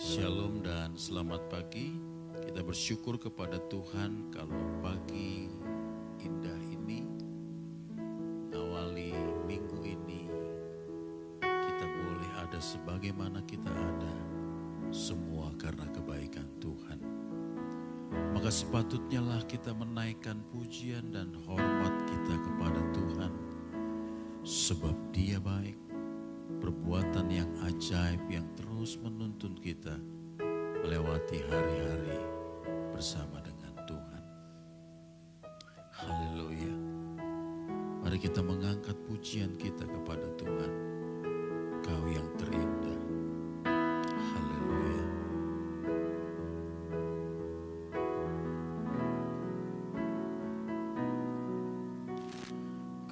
Shalom dan selamat pagi. Kita bersyukur kepada Tuhan kalau pagi indah ini, awali minggu ini, kita boleh ada sebagaimana kita ada, semua karena kebaikan Tuhan. Maka sepatutnya lah kita menaikkan pujian dan hormat kita kepada Tuhan, sebab Dia baik. Perbuatan yang ajaib yang terus menuntun kita melewati hari-hari bersama dengan Tuhan. Haleluya. Mari kita mengangkat pujian kita kepada Tuhan. Kau yang terindah. Haleluya.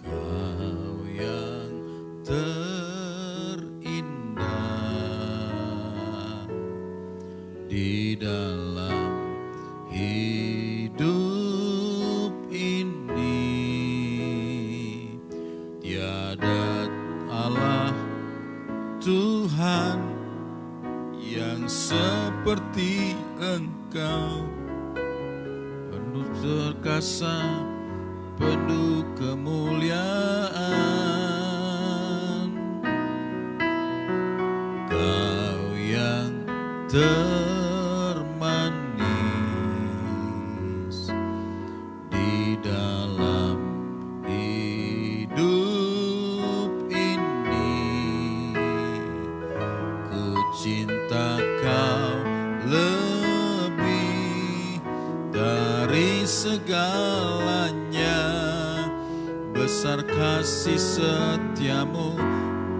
Kau yang di dalam hidup ini, tiada Allah Tuhan yang seperti Engkau, penuh perkasa, penuh kemuliaan. Kau yang termanis di dalam hidup ini, ku cinta Kau lebih dari segalanya. Besar kasih setiamu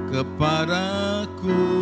kepadaku.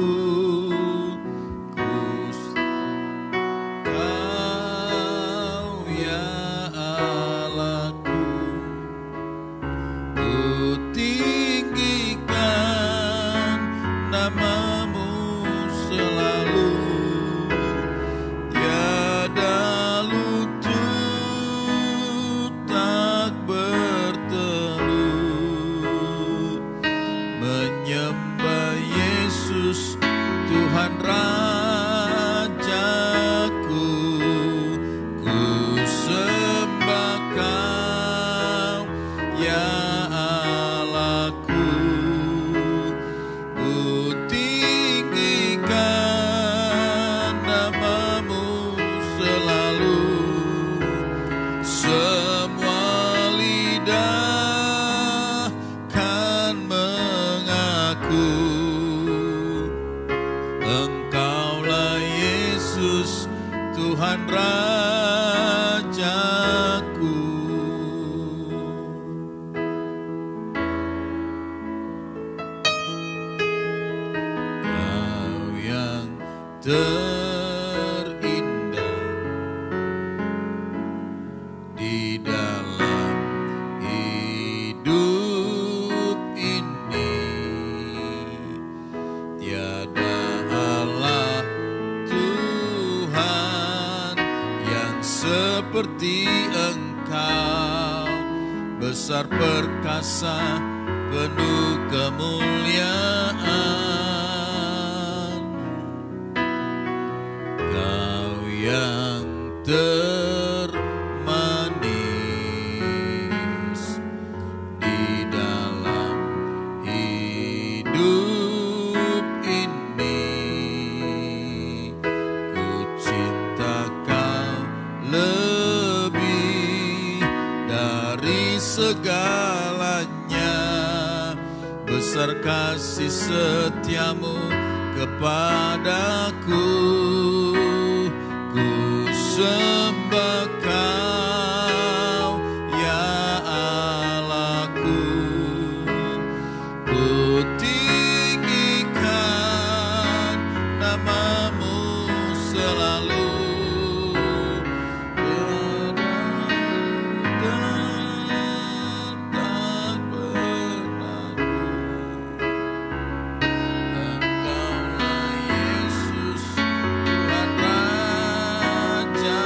Terindah di dalam hidup ini, tiada Allah Tuhan yang seperti Engkau, besar perkasa, penuh kemuliaan. Yang termanis di dalam hidup ini, ku cinta Kau lebih dari segalanya. Besar kasih setiamu kepadaku. Ku sembah Kau, ya Allahku. Ku tinggikan nama-Mu selalu. Engkaulah Yesus, Tuhan Raja.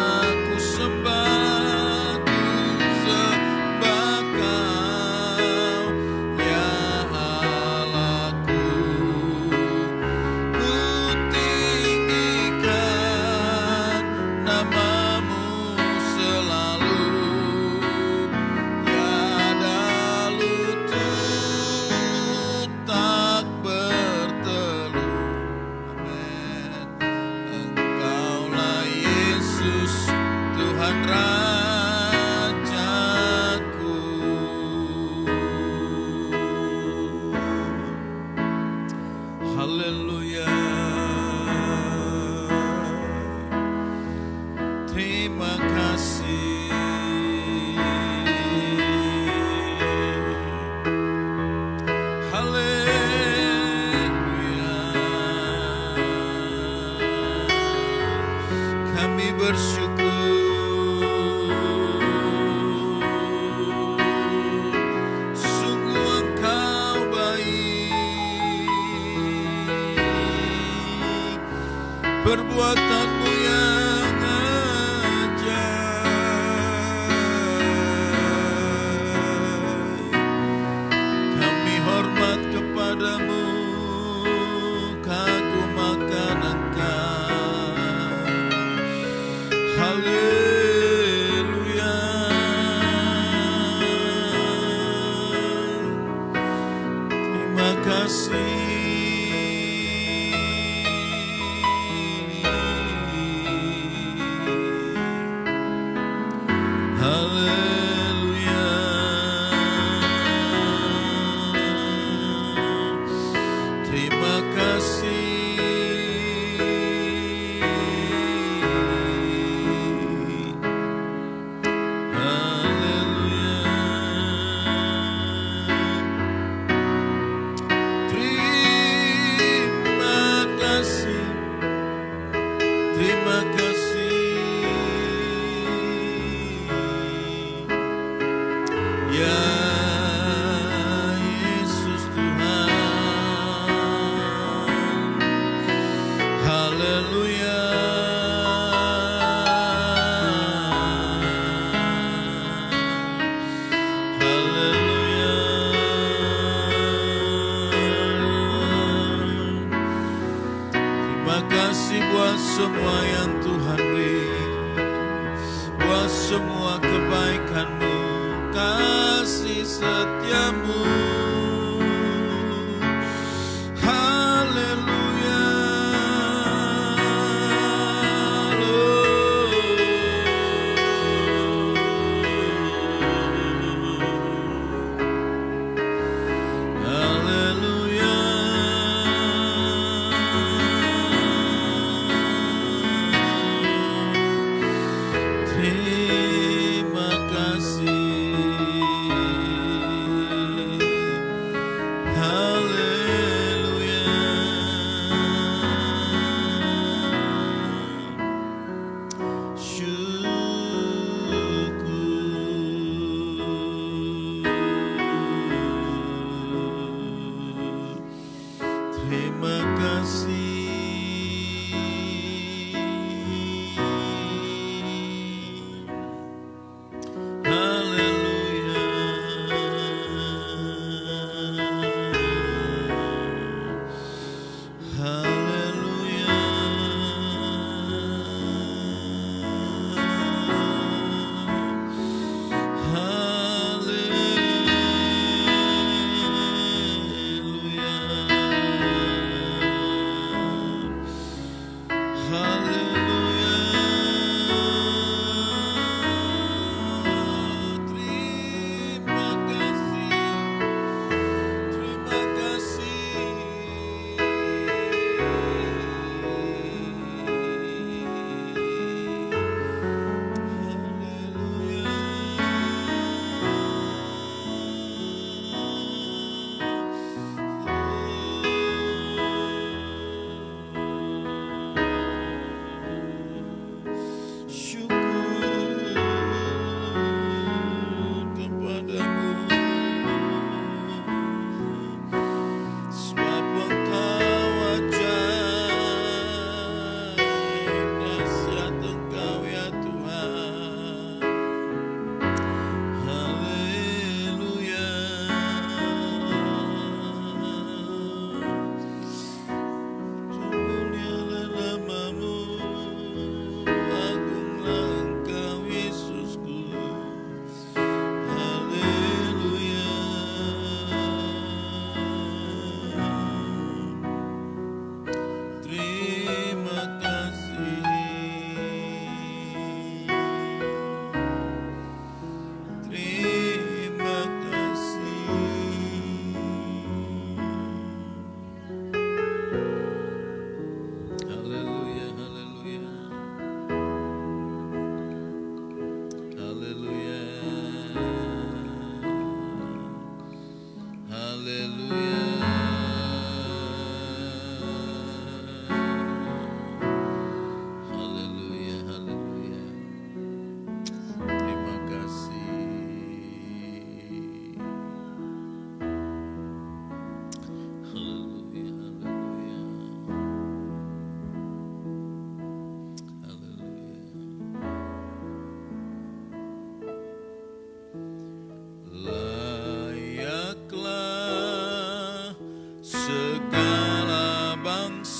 Haleluya. Terima kasih. Haleluya. Kami bersyukur. Sungguh Engkau baik. Perbuatanmu yang ajaib. Kami hormat kepadamu, kagum akan Engkau. Haleluya. Terima kasih. Haleluya. Terima kasih. Haleluya. Terima kasih. Terima kasih. Ya Yesus Tuhan. Haleluya. Haleluya. Terima kasih buat semua yang Tuhan beri, buat semua kebaikan-Mu, kasih setia-Mu. Haleluya. Haleluya. Terima kasih.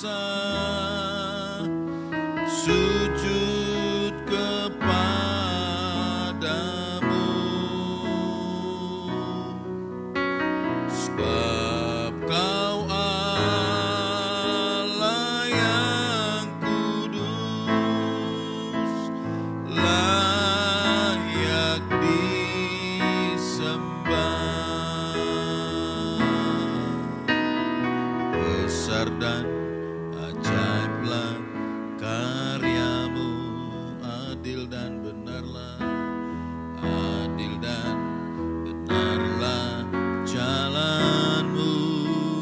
bangsa sujud kepadamu, sebab Kau Allah yang kudus, layak disembah. Besar dan ajaiblah karyamu, adil dan benarlah, adil dan benarlah jalanmu,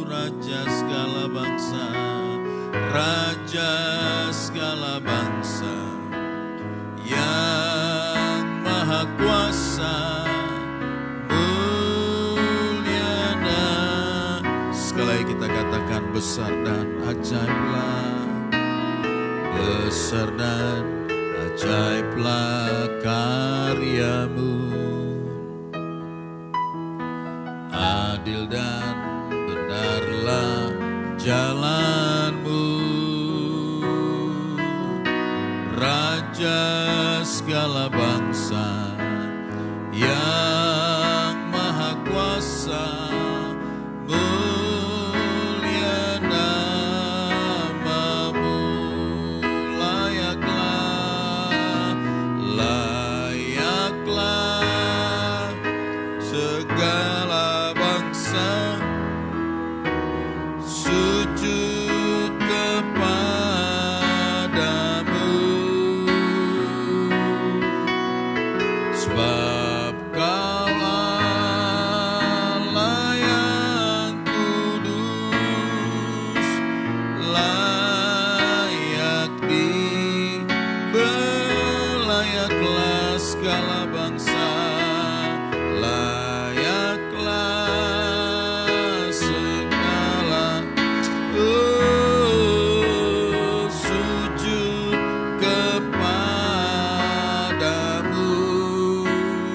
Raja segala bangsa, Raja segala bangsa, yang maha kuasa, mulia dan sekali lagi kita katakan besar dan ajaiblah, besar dan ajaiblah karyamu, adil dan benarlah jalanmu, Raja segala bangsa, yang maha kuasa, mulia namamu, layaklah segala bangsa sujud kepadamu, sebab Kau Allah yang kudus, layak layaklah segala bangsa, layaklah segala sujud kepadamu,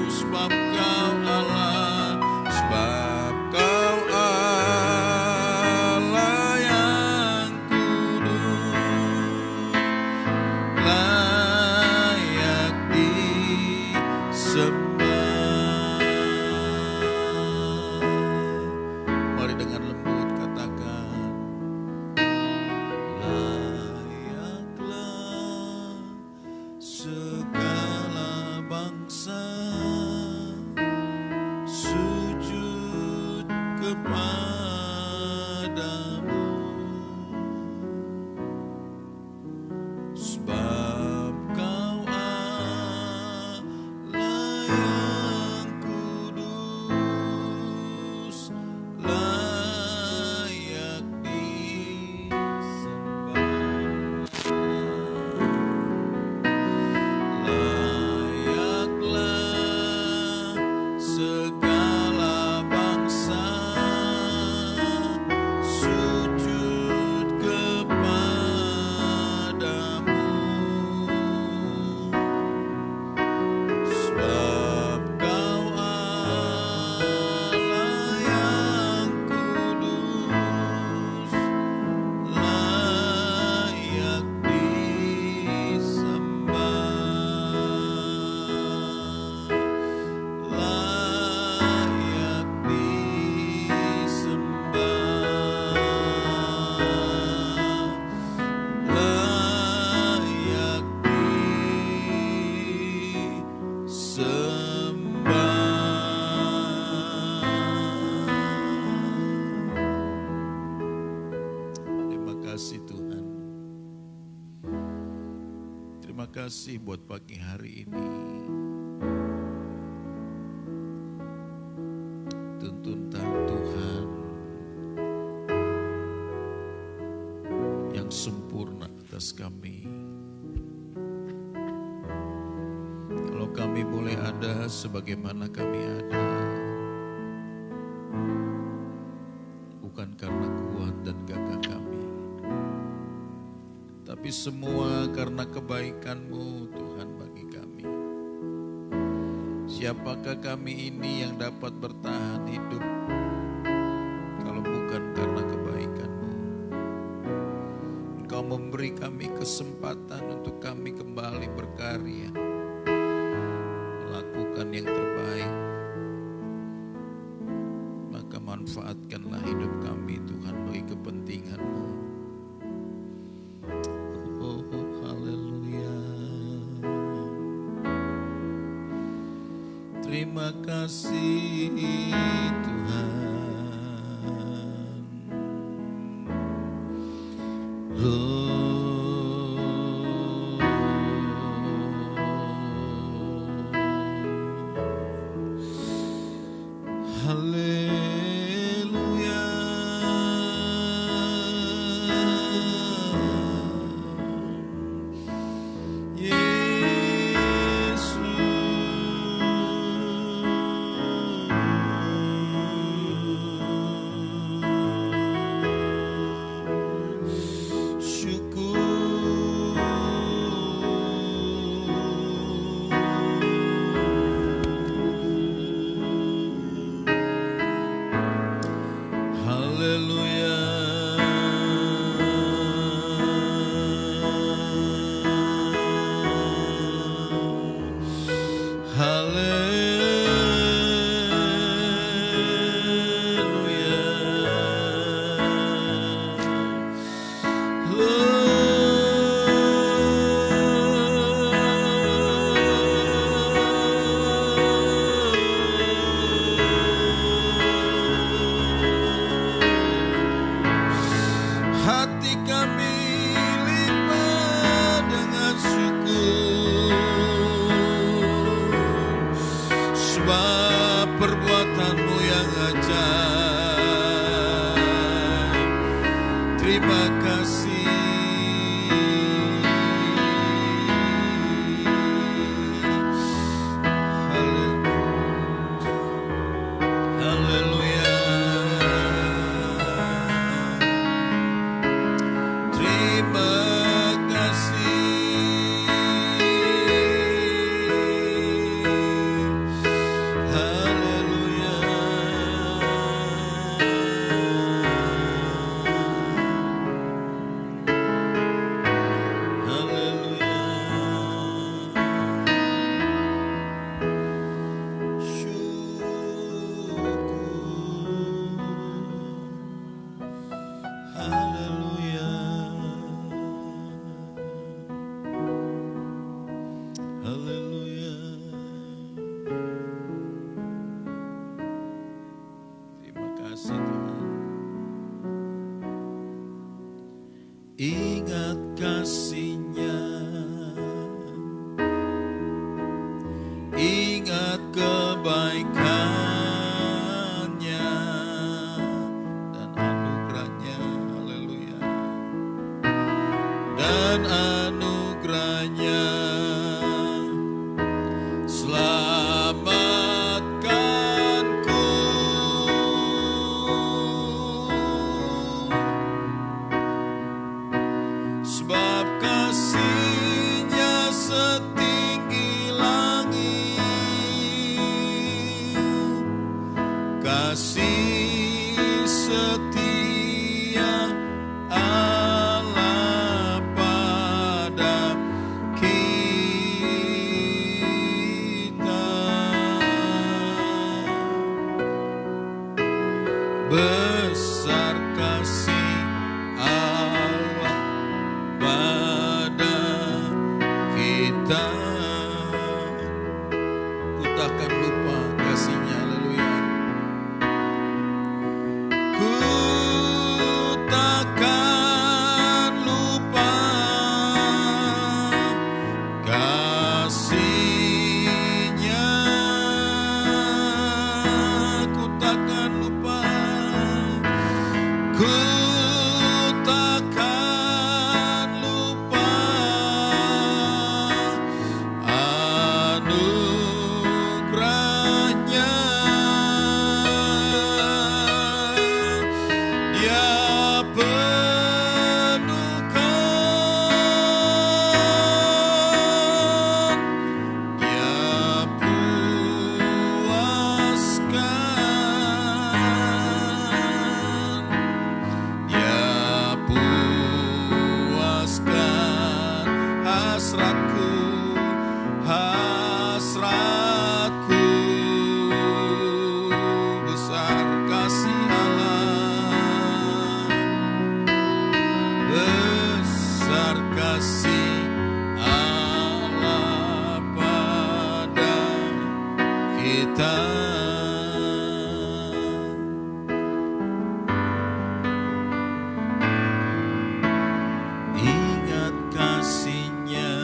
sebab Kau Allah, sebab Kau Allah yang kudus, layak disembah. Mari dengan lembut katakan, layaklah segala bangsa sujud kepadamu, sebab Kau Allah yang kudus, layak disembah. Layaklah segala bangsa sujud kepadamu, sebab Kau Allah yang kudus, layak disembah, layak disembah, layak disembah. Terima kasih Tuhan. Terima kasih buat pagi hari ini. Tuntunan Tuhan yang sempurna atas kami. Kalau kami boleh ada sebagaimana kami ada, bukan karena kuat dan gagah kami, tapi semua karena kebaikan-Mu Tuhan bagi kami. Siapakah kami ini yang dapat bertahan hidup kalau bukan karena kebaikan-Mu? memberi kami kesempatan untuk kami kembali berkarya, melakukan yang terbaik. Maka manfaatkanlah hidup kami Tuhan bagi kepentingan-Mu. Oh, haleluya. Terima kasih Tuhan. Haleluya. Yesus. Hati kami limpah dengan syukur, sebab perbuatan-Mu yang ajaib. Terima kasih. Haleluya. Ingat kasih-Nya, ingat kebaikan-Nya dan anugerah-Nya. Haleluya. Dan anugerah-Nya selamatkanku. Sebab kasih-Nya setinggi langit, kasih setia Allah pada kita. Besar kasih Allah pada hasratku, hasratku. Besar kasih Allah, besar kasih Allah pada kita. Ingat kasih-Nya,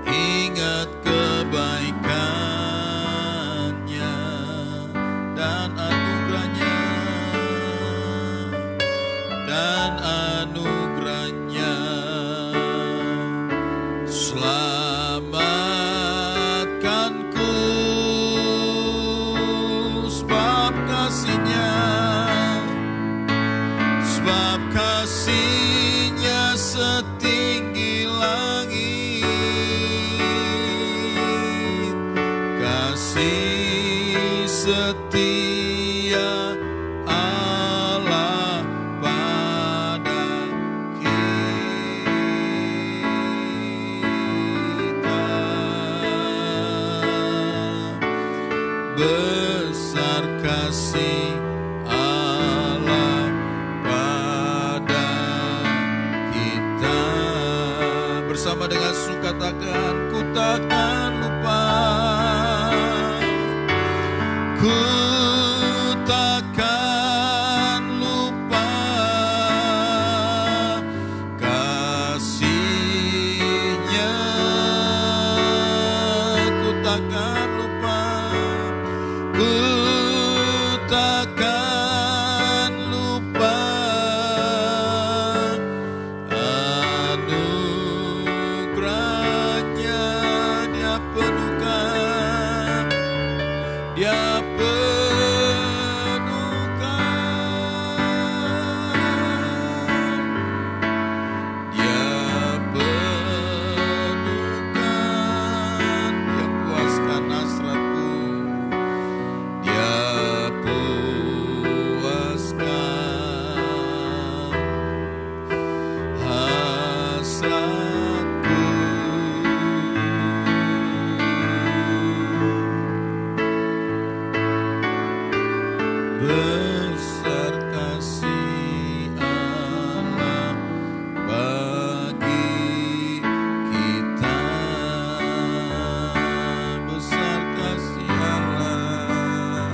ingat kebaikan-Nya dan anugerah-Nya, dan anugerah-Nya. Selamatkanku sebab kasih-Nya, sebab kasih-Nya setinggi langit. Kasih setia Allah pada kita. Besar kasih Allah pada kita. Bersama dengan suka takkan, ku takkan lupa, ku takkan lupa kasih-Nya, ku takkan lupa, ku takkan lupa anugerah-Nya. Dia penuhkan, Dia penuhkan, Dia penuhkan, Dia puaskan hasratku, Dia puaskan hasratku. Besar kasih Allah bagi kita, besar kasih Allah,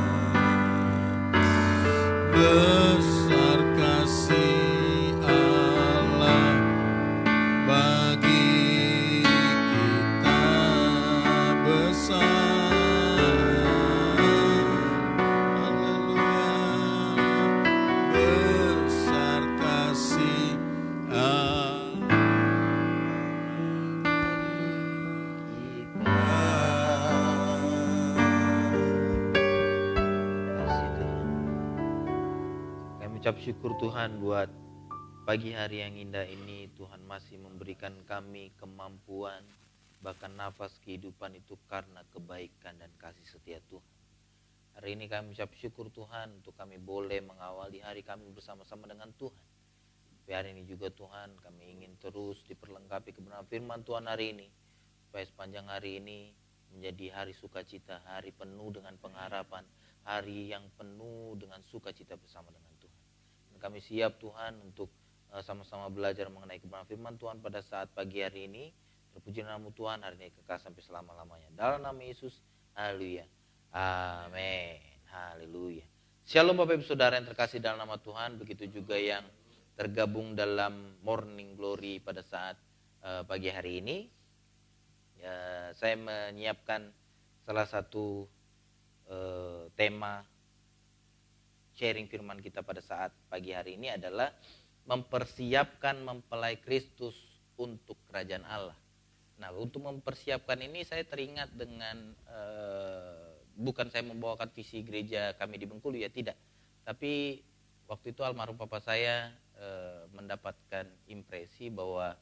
besar kasih Allah bagi kita, besar. Besar kasih Kami ucap syukur Tuhan buat pagi hari yang indah ini. Tuhan masih memberikan kami kemampuan, bahkan nafas kehidupan itu karena kebaikan dan kasih setia Tuhan. Hari ini kami ucap syukur Tuhan untuk kami boleh mengawali hari kami bersama-sama dengan Tuhan. Tapi hari ini juga Tuhan kami ingin terus diperlengkapi kebenaran firman Tuhan hari ini. Supaya sepanjang hari ini menjadi hari sukacita, hari penuh dengan pengharapan, hari yang penuh dengan sukacita bersama dengan Tuhan. Dan kami siap Tuhan untuk sama-sama belajar mengenai kebenaran firman Tuhan pada saat pagi hari ini. Terpuji nama Tuhan hari ini kekal sampai selama-lamanya. Dalam nama Yesus, haleluya. Amin. Haleluya. Shalom Bapak Ibu Saudara yang terkasih dalam nama Tuhan. Begitu juga yang tergabung dalam Morning Glory pada saat pagi hari ini. Ya, saya menyiapkan salah satu tema sharing firman kita pada saat pagi hari ini adalah mempersiapkan mempelai Kristus untuk kerajaan Allah. Nah, untuk mempersiapkan ini saya teringat dengan bukan saya membawakan visi gereja kami di Bengkulu, ya tidak. Tapi waktu itu almarhum papa saya mendapatkan impresi bahwa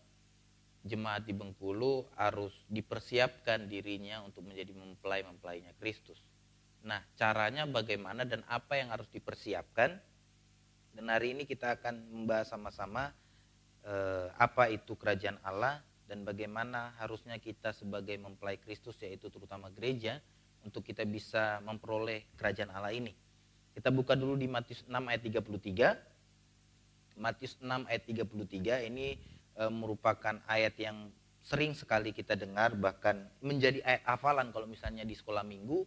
jemaat di Bengkulu harus dipersiapkan dirinya untuk menjadi mempelai-mempelainya Kristus. Nah, caranya bagaimana dan apa yang harus dipersiapkan? Dan hari ini kita akan membahas sama-sama apa itu kerajaan Allah dan bagaimana harusnya kita sebagai mempelai Kristus, yaitu terutama gereja, untuk kita bisa memperoleh kerajaan Allah ini. Kita buka dulu di Matius 6 ayat 33. Matius 6 ayat 33 ini merupakan ayat yang sering sekali kita dengar, bahkan menjadi ayat hafalan kalau misalnya di sekolah minggu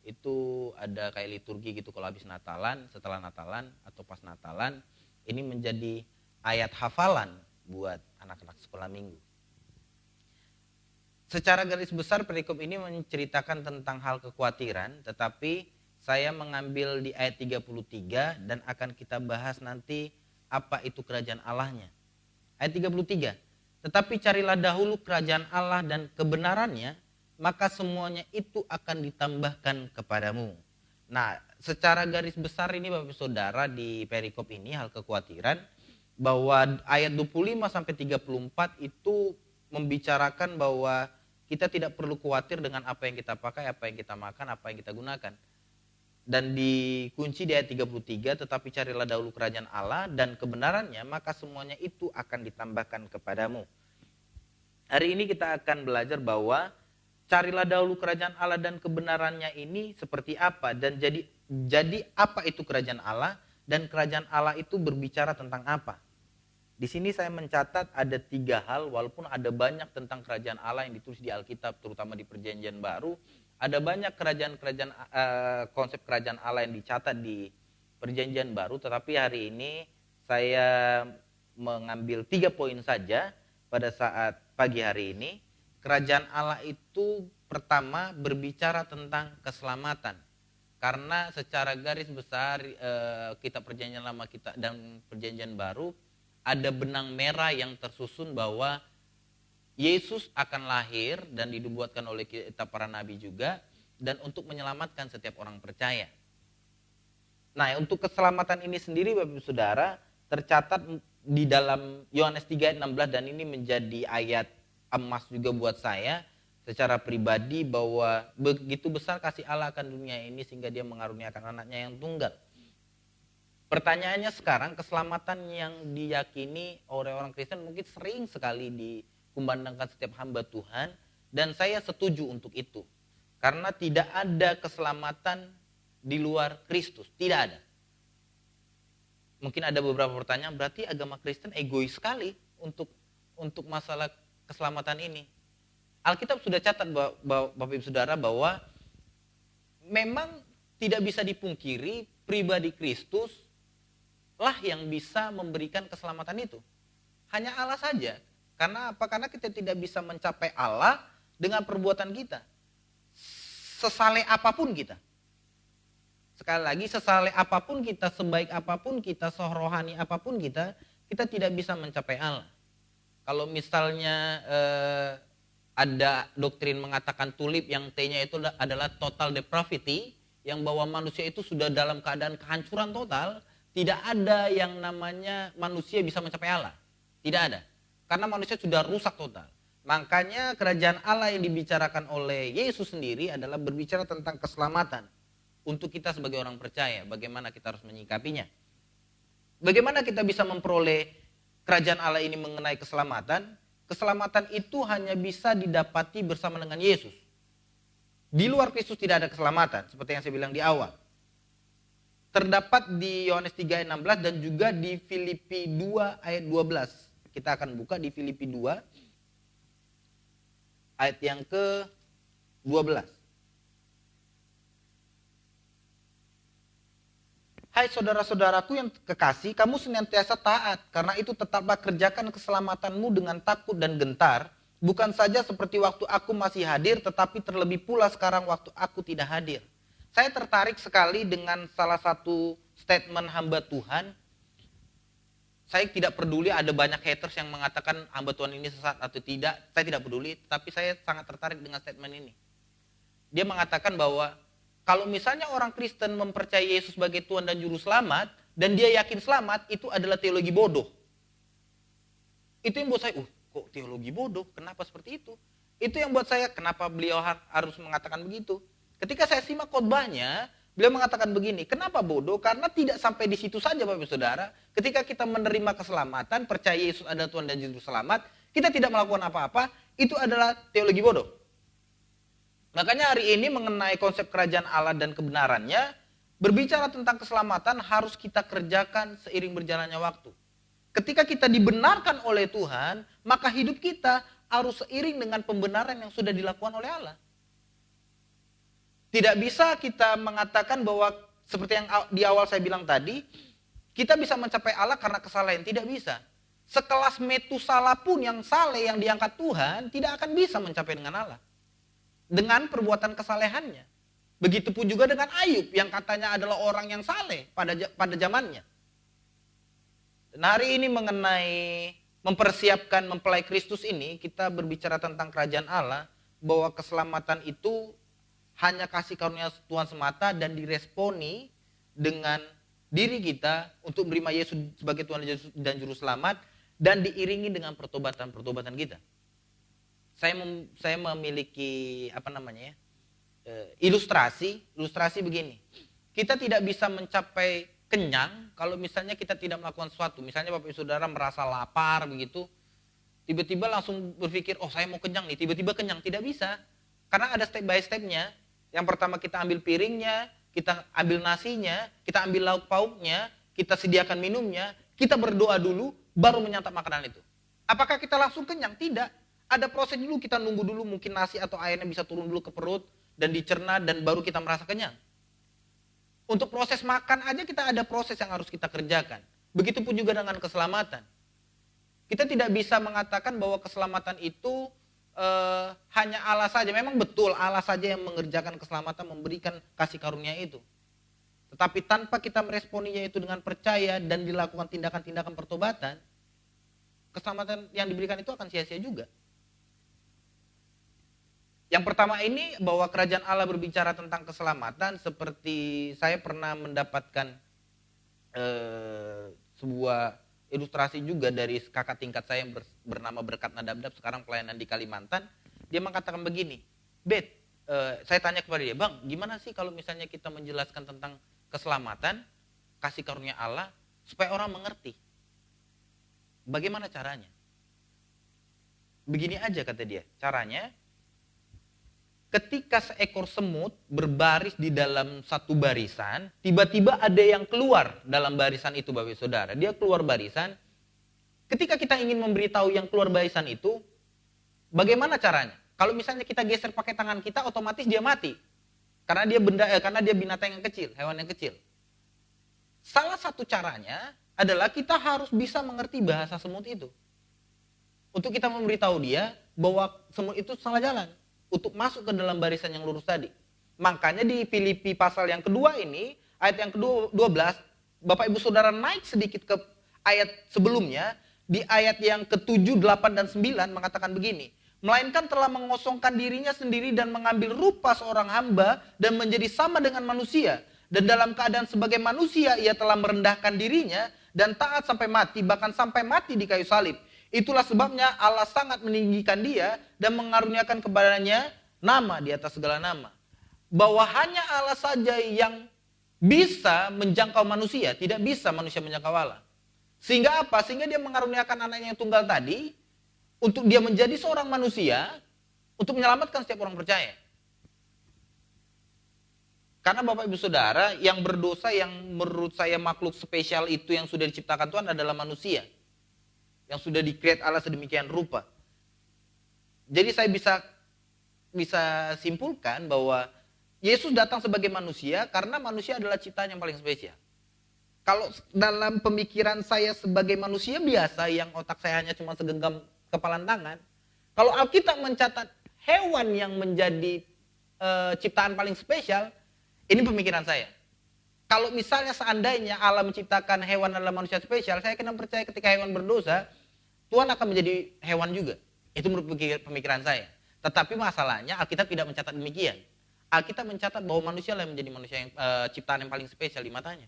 itu ada kayak liturgi gitu, kalau habis Natalan, setelah Natalan atau pas Natalan, ini menjadi ayat hafalan buat anak-anak sekolah minggu. Secara garis besar perikop ini menceritakan tentang hal kekhawatiran, tetapi saya mengambil di ayat 33 dan akan kita bahas nanti apa itu kerajaan Allahnya. Ayat 33, tetapi carilah dahulu kerajaan Allah dan kebenarannya, maka semuanya itu akan ditambahkan kepadamu. Nah, secara garis besar ini Bapak Saudara di perikop ini hal kekhawatiran, bahwa ayat 25 sampai 34 itu membicarakan bahwa kita tidak perlu khawatir dengan apa yang kita pakai, apa yang kita makan, apa yang kita gunakan. Dan dikunci di ayat 33, tetapi carilah dahulu kerajaan Allah dan kebenarannya, maka semuanya itu akan ditambahkan kepadamu. Hari ini kita akan belajar bahwa carilah dahulu kerajaan Allah dan kebenarannya ini seperti apa, dan jadi apa itu kerajaan Allah, dan kerajaan Allah itu berbicara tentang apa. Di sini saya mencatat ada 3 hal, walaupun ada banyak tentang kerajaan Allah yang ditulis di Alkitab, terutama di Perjanjian Baru. Ada banyak konsep kerajaan Allah yang dicatat di Perjanjian Baru, tetapi hari ini saya mengambil 3 poin saja pada saat pagi hari ini. Kerajaan Allah itu pertama berbicara tentang keselamatan. Karena secara garis besar kitab Perjanjian Lama kita dan Perjanjian Baru ada benang merah yang tersusun bahwa Yesus akan lahir dan dinubuatkan oleh kitab para nabi juga, dan untuk menyelamatkan setiap orang percaya. Nah, untuk keselamatan ini sendiri Bapak Saudara tercatat di dalam Yohanes 3 ayat 16, dan ini menjadi ayat emas juga buat saya secara pribadi, bahwa begitu besar kasih Allah akan dunia ini sehingga dia mengaruniakan anaknya yang tunggal. Pertanyaannya sekarang, keselamatan yang diyakini oleh orang Kristen mungkin sering sekali dikumandangkan setiap hamba Tuhan, dan saya setuju untuk itu. Karena tidak ada keselamatan di luar Kristus, tidak ada. Mungkin ada beberapa pertanyaan, berarti agama Kristen egois sekali untuk masalah keselamatan ini. Alkitab sudah catat Bapak Ibu Saudara bahwa memang tidak bisa dipungkiri pribadi Kristus lah yang bisa memberikan keselamatan itu. Hanya Allah saja. Karena apa? Karena kita tidak bisa mencapai Allah dengan perbuatan kita. Sesaleh apapun kita. Sekali lagi, sesaleh apapun kita, sebaik apapun kita, serohani apapun kita tidak bisa mencapai Allah. Kalau misalnya ada doktrin mengatakan tulip yang T-nya itu adalah total depravity, yang bahwa manusia itu sudah dalam keadaan kehancuran total, tidak ada yang namanya manusia bisa mencapai Allah. Tidak ada. Karena manusia sudah rusak total. Makanya kerajaan Allah yang dibicarakan oleh Yesus sendiri adalah berbicara tentang keselamatan. Untuk kita sebagai orang percaya, bagaimana kita harus menyikapinya. Bagaimana kita bisa memperoleh kerajaan Allah ini mengenai keselamatan? Keselamatan itu hanya bisa didapati bersama dengan Yesus. Di luar Kristus tidak ada keselamatan, seperti yang saya bilang di awal. Terdapat di Yohanes 3 ayat 16 dan juga di Filipi 2 ayat 12. Kita akan buka di Filipi 2 ayat yang ke-12. Hai saudara-saudaraku yang kekasih, kamu senantiasa taat, karena itu tetaplah kerjakan keselamatanmu dengan takut dan gentar, bukan saja seperti waktu aku masih hadir, tetapi terlebih pula sekarang waktu aku tidak hadir. Saya tertarik sekali dengan salah satu statement hamba Tuhan. Saya tidak peduli ada banyak haters yang mengatakan hamba Tuhan ini sesat atau tidak, saya tidak peduli, tapi saya sangat tertarik dengan statement ini. Dia mengatakan bahwa kalau misalnya orang Kristen mempercayai Yesus sebagai Tuhan dan Juru Selamat, dan dia yakin selamat, itu adalah teologi bodoh. Itu yang buat saya, kok teologi bodoh? Kenapa seperti itu? Itu yang buat saya, kenapa beliau harus mengatakan begitu? Ketika saya simak khotbahnya, Beliau mengatakan begini, kenapa bodoh? Karena tidak sampai di situ saja Bapak Ibu Saudara. Ketika kita menerima keselamatan, percaya Yesus adalah Tuhan dan Juru Selamat, kita tidak melakukan apa-apa, itu adalah teologi bodoh. Makanya hari ini mengenai konsep kerajaan Allah dan kebenarannya, berbicara tentang keselamatan harus kita kerjakan seiring berjalannya waktu. Ketika kita dibenarkan oleh Tuhan, maka hidup kita harus seiring dengan pembenaran yang sudah dilakukan oleh Allah. Tidak bisa kita mengatakan bahwa seperti yang di awal saya bilang tadi, kita bisa mencapai Allah karena kesalahan. Tidak bisa. Sekelas Metusala pun yang saleh, yang diangkat Tuhan, tidak akan bisa mencapai dengan Allah. Dengan perbuatan kesalehannya. Begitupun juga dengan Ayub yang katanya adalah orang yang saleh pada zamannya. Dan hari ini mengenai mempersiapkan mempelai Kristus ini, kita berbicara tentang kerajaan Allah, bahwa keselamatan itu hanya kasih karunia Tuhan semata dan diresponi dengan diri kita untuk menerima Yesus sebagai Tuhan dan Juru Selamat dan diiringi dengan pertobatan-pertobatan kita. Saya memiliki ilustrasi begini. Kita tidak bisa mencapai kenyang kalau misalnya kita tidak melakukan sesuatu. Misalnya Bapak Ibu Saudara merasa lapar begitu, tiba-tiba langsung berpikir, oh saya mau kenyang nih, tiba-tiba kenyang. Tidak bisa, karena ada step by stepnya. Yang pertama kita ambil piringnya, kita ambil nasinya, kita ambil lauk pauknya, kita sediakan minumnya, kita berdoa dulu, baru menyantap makanan itu. Apakah kita langsung kenyang? Tidak. Ada proses dulu, kita nunggu dulu mungkin nasi atau airnya bisa turun dulu ke perut dan dicerna dan baru kita merasa kenyang. Untuk proses makan aja kita ada proses yang harus kita kerjakan. Begitupun juga dengan keselamatan. Kita tidak bisa mengatakan bahwa keselamatan itu hanya Allah saja. Memang betul Allah saja yang mengerjakan keselamatan, memberikan kasih karunia itu. Tetapi tanpa kita meresponinya itu dengan percaya dan dilakukan tindakan-tindakan pertobatan, keselamatan yang diberikan itu akan sia-sia juga. Yang pertama ini bahwa kerajaan Allah berbicara tentang keselamatan, seperti saya pernah mendapatkan sebuah ilustrasi juga dari kakak tingkat saya yang bernama Berkat Nadabdab, sekarang pelayanan di Kalimantan. Dia mengatakan begini, Bet, saya tanya kepada dia, Bang, gimana sih kalau misalnya kita menjelaskan tentang keselamatan, kasih karunia Allah, supaya orang mengerti? Bagaimana caranya? Begini aja kata dia, caranya, ketika seekor semut berbaris di dalam satu barisan, tiba-tiba ada yang keluar dalam barisan itu, Bapak Saudara. Dia keluar barisan. Ketika kita ingin memberitahu yang keluar barisan itu, bagaimana caranya? Kalau misalnya kita geser pakai tangan kita, otomatis dia mati. Karena dia binatang yang kecil, hewan yang kecil. Salah satu caranya adalah kita harus bisa mengerti bahasa semut itu. Untuk kita memberitahu dia bahwa semut itu salah jalan untuk masuk ke dalam barisan yang lurus tadi. Makanya di Filipi pasal yang kedua ini, ayat yang ke-12, Bapak Ibu Saudara naik sedikit ke ayat sebelumnya, di ayat yang ke-7, 8, dan 9 mengatakan begini, melainkan telah mengosongkan dirinya sendiri dan mengambil rupa seorang hamba dan menjadi sama dengan manusia. Dan dalam keadaan sebagai manusia, ia telah merendahkan dirinya dan taat sampai mati, bahkan sampai mati di kayu salib. Itulah sebabnya Allah sangat meninggikan dia dan mengaruniakan kepadanya nama di atas segala nama. Bahwa hanya Allah saja yang bisa menjangkau manusia, tidak bisa manusia menjangkau Allah. Sehingga apa? Sehingga dia mengaruniakan anaknya yang tunggal tadi, untuk dia menjadi seorang manusia, untuk menyelamatkan setiap orang percaya. Karena Bapak Ibu Saudara, yang berdosa yang menurut saya makhluk spesial itu yang sudah diciptakan Tuhan adalah manusia. Yang sudah di-create Allah sedemikian rupa. Jadi saya bisa simpulkan bahwa Yesus datang sebagai manusia karena manusia adalah ciptaan yang paling spesial. Kalau dalam pemikiran saya sebagai manusia biasa yang otak saya hanya cuma segenggam kepalan tangan, kalau Alkitab mencatat hewan yang menjadi ciptaan paling spesial, ini pemikiran saya. Kalau misalnya seandainya Allah menciptakan hewan adalah manusia spesial, saya akan percaya ketika hewan berdosa, Tuhan akan menjadi hewan juga. Itu menurut pemikiran saya. Tetapi masalahnya Alkitab tidak mencatat demikian. Alkitab mencatat bahwa manusia lah yang menjadi manusia yang ciptaan yang paling spesial di matanya.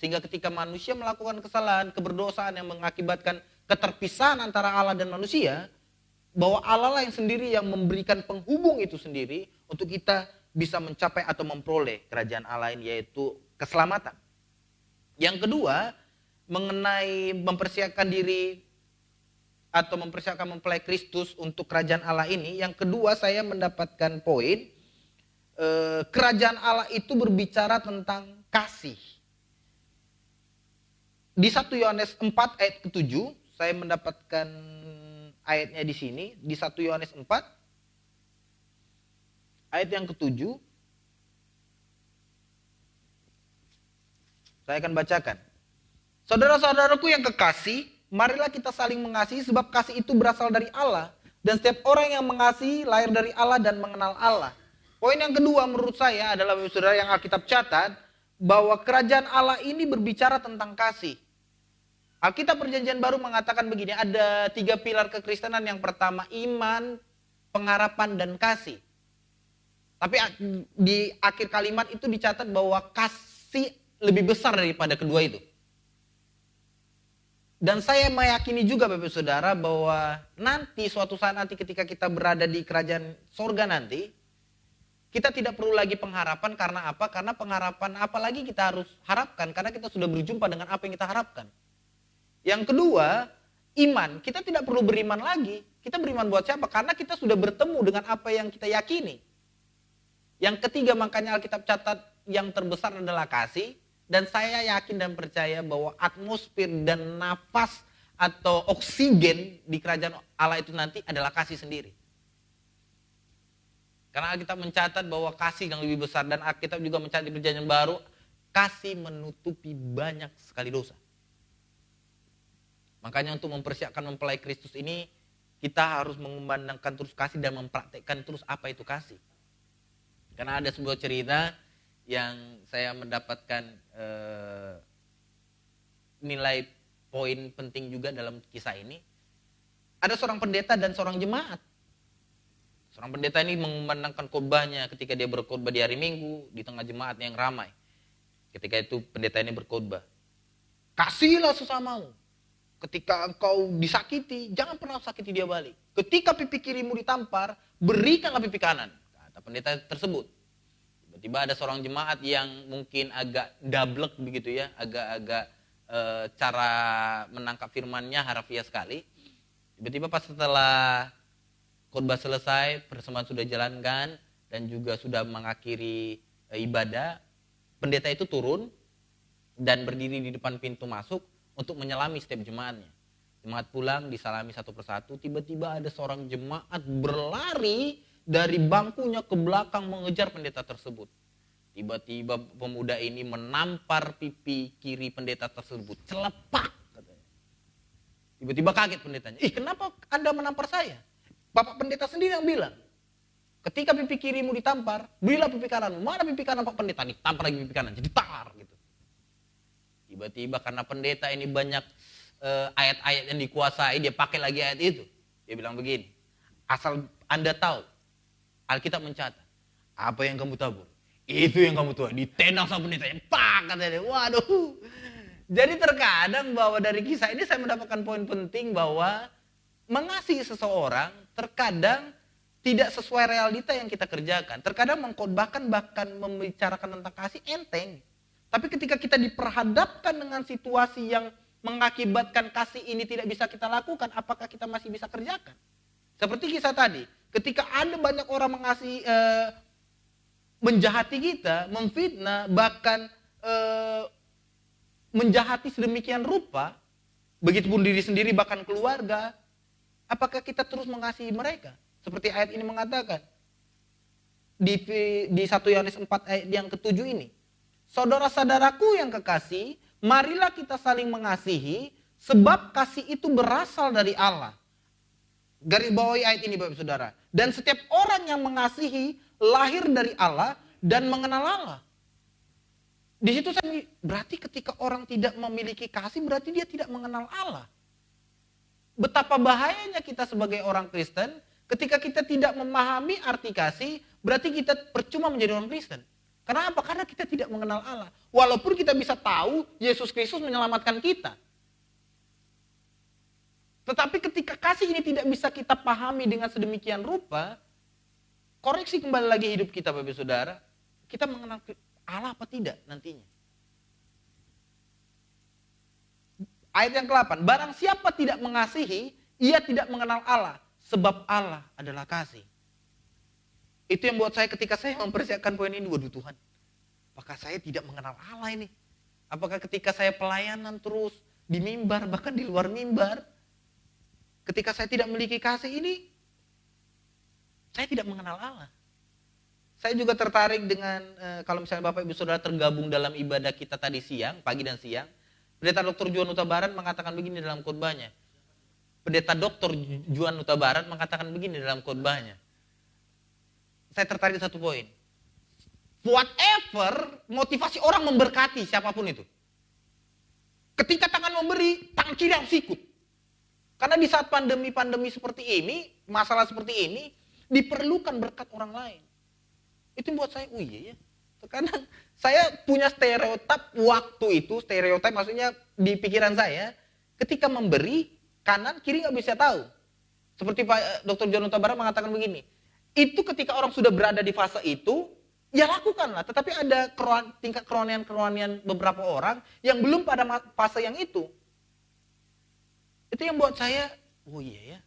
Sehingga ketika manusia melakukan kesalahan, keberdosaan yang mengakibatkan keterpisahan antara Allah dan manusia, bahwa Allah lah yang sendiri yang memberikan penghubung itu sendiri untuk kita bisa mencapai atau memperoleh kerajaan Allah ini, yaitu keselamatan. Yang kedua, mengenai mempersiapkan diri atau mempersiapkan mempelai Kristus untuk kerajaan Allah ini, yang kedua saya mendapatkan poin, kerajaan Allah itu berbicara tentang kasih. Di 1 Yohanes 4 ayat ke-7, saya mendapatkan ayatnya di sini, di 1 Yohanes 4 ayat yang ke-7. Saya akan bacakan. Saudara-saudaraku yang kekasih, marilah kita saling mengasihi sebab kasih itu berasal dari Allah. Dan setiap orang yang mengasihi lahir dari Allah dan mengenal Allah. Poin yang kedua menurut saya adalah, saudara, yang Alkitab catat, bahwa kerajaan Allah ini berbicara tentang kasih. Alkitab Perjanjian Baru mengatakan begini, ada 3 pilar kekristenan. Yang pertama iman, pengharapan, dan kasih. Tapi di akhir kalimat itu dicatat bahwa kasih lebih besar daripada kedua itu. Dan saya meyakini juga Bapak Saudara bahwa nanti suatu saat nanti ketika kita berada di kerajaan sorga nanti, kita tidak perlu lagi pengharapan. Karena apa? Karena pengharapan apa lagi kita harus harapkan? Karena kita sudah berjumpa dengan apa yang kita harapkan. Yang kedua, iman. Kita tidak perlu beriman lagi. Kita beriman buat siapa? Karena kita sudah bertemu dengan apa yang kita yakini. Yang ketiga, makanya Alkitab catat yang terbesar adalah kasih. Dan saya yakin dan percaya bahwa atmosfer dan nafas atau oksigen di kerajaan Allah itu nanti adalah kasih sendiri. Karena Alkitab mencatat bahwa kasih yang lebih besar, dan Alkitab juga mencatat di Perjanjian Baru, kasih menutupi banyak sekali dosa. Makanya untuk mempersiapkan mempelai Kristus ini, kita harus mengumandangkan terus kasih dan mempraktekkan terus apa itu kasih. Karena ada sebuah cerita yang saya mendapatkan nilai poin penting juga dalam kisah ini. Ada seorang pendeta dan seorang jemaat. Seorang pendeta ini mengumandangkan khotbahnya ketika dia berkhotbah di hari Minggu di tengah jemaat yang ramai. Ketika itu pendeta ini berkhotbah, "Kasihilah sesamamu. Ketika engkau disakiti, jangan pernah sakiti dia balik. Ketika pipi kirimu ditampar, berikanlah pipi kanan," kata pendeta tersebut. Tiba-tiba ada seorang jemaat yang mungkin agak dablek begitu ya, agak-agak cara menangkap firmannya harafiah sekali. Tiba-tiba pas setelah khotbah selesai, persembahan sudah jalankan dan juga sudah mengakhiri ibadah, pendeta itu turun dan berdiri di depan pintu masuk untuk menyelami setiap jemaatnya. Jemaat pulang, disalami satu persatu. Tiba-tiba ada seorang jemaat berlari dari bangkunya ke belakang mengejar pendeta tersebut. Tiba-tiba pemuda ini menampar pipi kiri pendeta tersebut. Celepak, katanya. Tiba-tiba kaget pendetanya. "Ih, kenapa Anda menampar saya?" Bapak pendeta sendiri yang bilang, "Ketika pipi kirimu ditampar, berilah pipi kananmu." "Mana pipi kanan Pak Pendeta?" Ditampar lagi pipi kanan, jadi tar gitu. Tiba-tiba karena pendeta ini banyak ayat-ayat yang dikuasai, dia pakai lagi ayat itu. Dia bilang begini, "Asal Anda tahu, Alkitab mencatat, apa yang kamu tabur, itu yang kamu tuai." Ditendang sama pendetanya, pak, katanya. Waduh. Jadi terkadang bahwa dari kisah ini saya mendapatkan poin penting bahwa mengasihi seseorang terkadang tidak sesuai realita yang kita kerjakan. Terkadang mengkhotbahkan bahkan membicarakan tentang kasih enteng. Tapi ketika kita diperhadapkan dengan situasi yang mengakibatkan kasih ini tidak bisa kita lakukan, apakah kita masih bisa kerjakan? Seperti kisah tadi, ketika ada banyak orang mengasihi, menjahati kita, memfitnah, bahkan menjahati sedemikian rupa, begitupun diri sendiri bahkan keluarga, apakah kita terus mengasihi mereka? Seperti ayat ini mengatakan di 1 Yohanes 4 ayat yang ke-7 ini. "Saudara-saudaraku yang kekasih, marilah kita saling mengasihi, sebab kasih itu berasal dari Allah." Garis bawahi ayat ini Bapak Saudara. "Dan setiap orang yang mengasihi lahir dari Allah dan mengenal Allah." Di situ saya berarti ketika orang tidak memiliki kasih, berarti dia tidak mengenal Allah. Betapa bahayanya kita sebagai orang Kristen, ketika kita tidak memahami arti kasih, berarti kita percuma menjadi orang Kristen. Karena apa? Karena kita tidak mengenal Allah. Walaupun kita bisa tahu Yesus Kristus menyelamatkan kita. Tetapi ketika kasih ini tidak bisa kita pahami dengan sedemikian rupa, koreksi kembali lagi hidup kita Bapak Saudara. Kita mengenal Allah apa tidak nantinya. Ayat yang ke-8, barang siapa tidak mengasihi, ia tidak mengenal Allah, sebab Allah adalah kasih. Itu yang buat saya ketika saya mempersiapkan poin ini, waduh Tuhan, apakah saya tidak mengenal Allah ini? Apakah ketika saya pelayanan terus di mimbar, bahkan di luar mimbar, ketika saya tidak memiliki kasih ini, saya tidak mengenal Allah. Saya juga tertarik dengan, kalau misalnya Bapak Ibu Saudara tergabung dalam ibadah kita tadi siang, pagi dan siang, Pendeta Dr. Juan Huta Barat mengatakan begini dalam khotbahnya. Pendeta Dr. Juan Huta Barat mengatakan begini dalam khotbahnya. Saya tertarik satu poin. Whatever motivasi orang memberkati siapapun itu. Ketika tangan memberi, tangan kiri harus ikut. Karena di saat pandemi-pandemi seperti ini, masalah seperti ini, diperlukan berkat orang lain. Itu buat saya, oh iya ya. Terkadang saya punya stereotip waktu itu, stereotip maksudnya di pikiran saya, ketika memberi, kanan, kiri nggak bisa tahu. Seperti Pak Dr. John Huta Barat mengatakan begini, itu ketika orang sudah berada di fase itu, ya lakukanlah. Tetapi ada tingkat kerohanian beberapa orang yang belum pada fase yang itu. Itu yang buat saya, oh iya ya.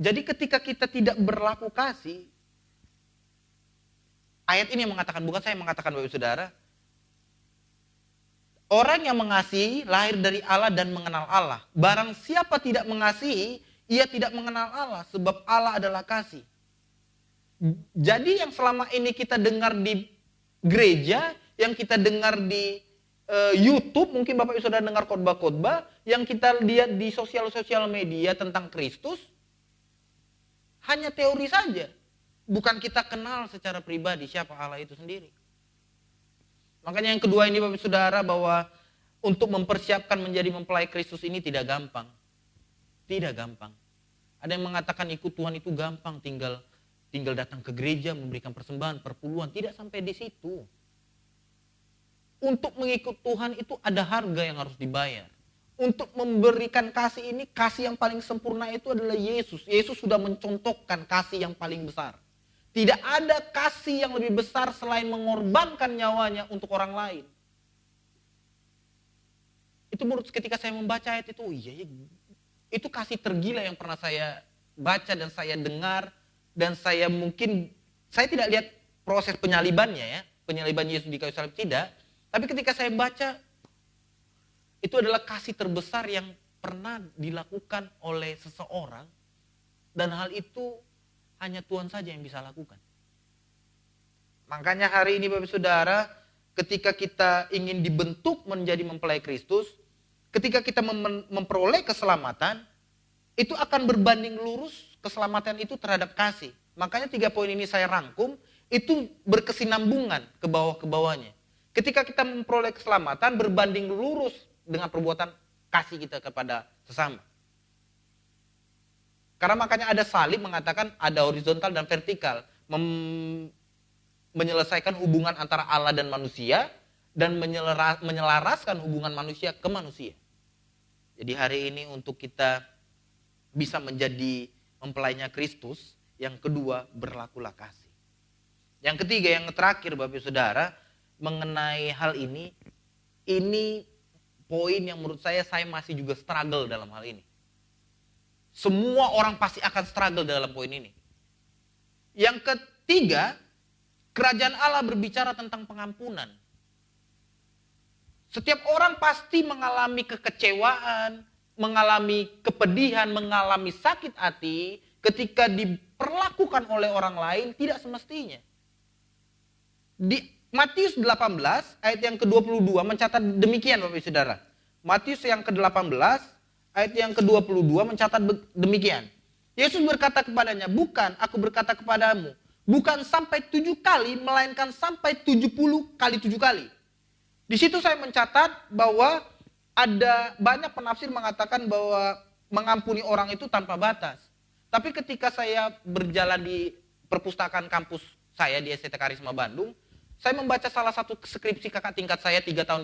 Jadi ketika kita tidak berlaku kasih, ayat ini yang mengatakan, bukan saya yang mengatakan Bapak Saudara, orang yang mengasihi lahir dari Allah dan mengenal Allah. Barang siapa tidak mengasihi, ia tidak mengenal Allah, sebab Allah adalah kasih. Jadi yang selama ini kita dengar di gereja, yang kita dengar di YouTube, mungkin Bapak Ibu Saudara dengar khotbah-khotbah, yang kita lihat di sosial media tentang Kristus, hanya teori saja. Bukan kita kenal secara pribadi siapa Allah itu sendiri. Makanya yang kedua ini Bapak Ibu Saudara, bahwa untuk mempersiapkan menjadi mempelai Kristus ini tidak gampang. Tidak gampang. Ada yang mengatakan ikut Tuhan itu gampang, tinggal datang ke gereja, memberikan persembahan, perpuluhan. Tidak sampai di situ. Untuk mengikut Tuhan itu ada harga yang harus dibayar. Untuk memberikan kasih ini, kasih yang paling sempurna itu adalah Yesus. Yesus sudah mencontohkan kasih yang paling besar. Tidak ada kasih yang lebih besar selain mengorbankan nyawanya untuk orang lain. Itu menurut ketika saya membaca ayat itu, oh iya, itu kasih tergila yang pernah saya baca dan saya dengar. Dan saya tidak lihat proses penyalibannya ya. Penyaliban Yesus di kayu salib tidak. Tapi ketika saya baca, itu adalah kasih terbesar yang pernah dilakukan oleh seseorang. Dan hal itu hanya Tuhan saja yang bisa lakukan. Makanya hari ini Bapak Saudara, ketika kita ingin dibentuk menjadi mempelai Kristus, ketika kita memperoleh keselamatan, itu akan berbanding lurus keselamatan itu terhadap kasih. Makanya 3 poin ini saya rangkum, itu berkesinambungan ke bawah-bawahnya. Ketika kita memperoleh keselamatan, berbanding lurus dengan perbuatan kasih kita kepada sesama. Karena makanya ada salib mengatakan ada horizontal dan vertikal. Menyelesaikan hubungan antara Allah dan manusia, dan menyelaraskan hubungan manusia ke manusia. Jadi hari ini untuk kita bisa menjadi mempelainya Kristus, yang kedua berlakulah kasih. Yang ketiga, yang terakhir Bapak Saudara, mengenai hal ini poin yang menurut saya masih juga struggle dalam hal ini. Semua orang pasti akan struggle dalam poin ini. Yang ketiga, kerajaan Allah berbicara tentang pengampunan. Setiap orang pasti mengalami kekecewaan, mengalami kepedihan, mengalami sakit hati ketika diperlakukan oleh orang lain tidak semestinya. Di Matius 18 ayat yang ke-22 mencatat demikian Bapak Ibu Saudara. Matius yang ke-18 ayat yang ke-22 mencatat demikian. Yesus berkata kepadanya, bukan, aku berkata kepadamu, bukan sampai 7 kali, melainkan sampai 70 kali 7 kali. Di situ saya mencatat bahwa ada banyak penafsir mengatakan bahwa mengampuni orang itu tanpa batas. Tapi ketika saya berjalan di perpustakaan kampus saya di STT Karisma Bandung, saya membaca salah satu skripsi kakak tingkat saya 3 tahun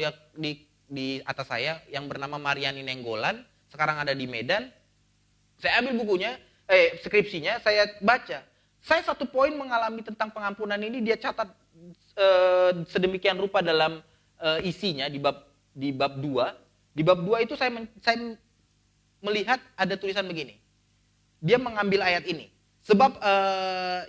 di atas saya yang bernama Mariani Nenggolan, sekarang ada di Medan. Saya ambil bukunya, skripsinya, saya baca. Saya satu poin mengalami tentang pengampunan ini, dia catat sedemikian rupa dalam isinya di bab 2. Di bab 2 itu saya melihat ada tulisan begini. Dia mengambil ayat ini. Sebab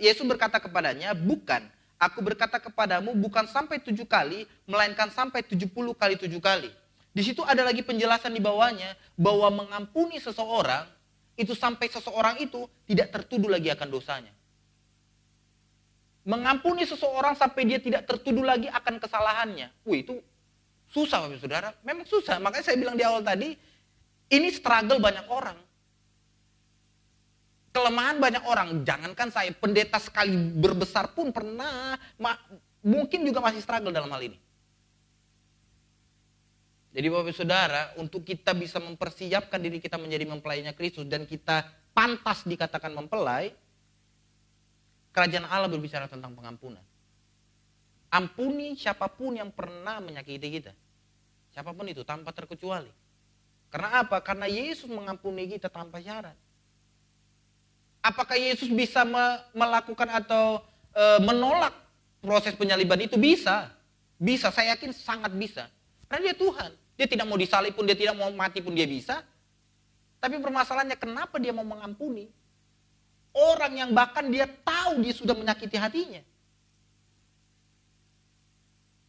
Yesus berkata kepadanya, bukan, aku berkata kepadamu bukan sampai 7 kali, melainkan sampai 70 kali 7 kali. Di situ ada lagi penjelasan di bawahnya, bahwa mengampuni seseorang, itu sampai seseorang itu tidak tertuduh lagi akan dosanya. Mengampuni seseorang sampai dia tidak tertuduh lagi akan kesalahannya. Itu susah Bapak Saudara, memang susah. Makanya saya bilang di awal tadi, ini struggle banyak orang. Kelemahan banyak orang, jangankan saya, pendeta sekali berbesar pun pernah, mungkin juga masih struggle dalam hal ini. Jadi Bapak Saudara, untuk kita bisa mempersiapkan diri kita menjadi mempelainya Kristus dan kita pantas dikatakan mempelai, kerajaan Allah berbicara tentang pengampunan. Ampuni siapapun yang pernah menyakiti kita. Siapapun itu, tanpa terkecuali. Karena apa? Karena Yesus mengampuni kita tanpa syarat. Apakah Yesus bisa melakukan atau menolak proses penyaliban itu? Bisa. Bisa, saya yakin sangat bisa. Karena dia Tuhan. Dia tidak mau disalib pun, dia tidak mau mati pun dia bisa. Tapi permasalahannya kenapa dia mau mengampuni? Orang yang bahkan dia tahu dia sudah menyakiti hatinya.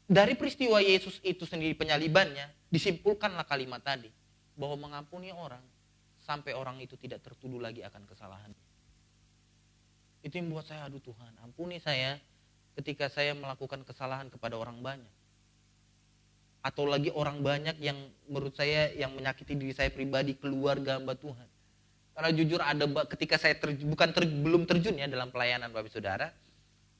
Dari peristiwa Yesus itu sendiri penyalibannya, disimpulkanlah kalimat tadi. Bahwa mengampuni orang, sampai orang itu tidak tertuduh lagi akan kesalahannya. Itu yang membuat saya, aduh Tuhan, ampuni saya ketika saya melakukan kesalahan kepada orang banyak. Atau lagi orang banyak yang menurut saya yang menyakiti diri saya pribadi, keluarga hamba Tuhan. Karena jujur ada ketika saya belum terjun ya dalam pelayanan Bapak Saudara,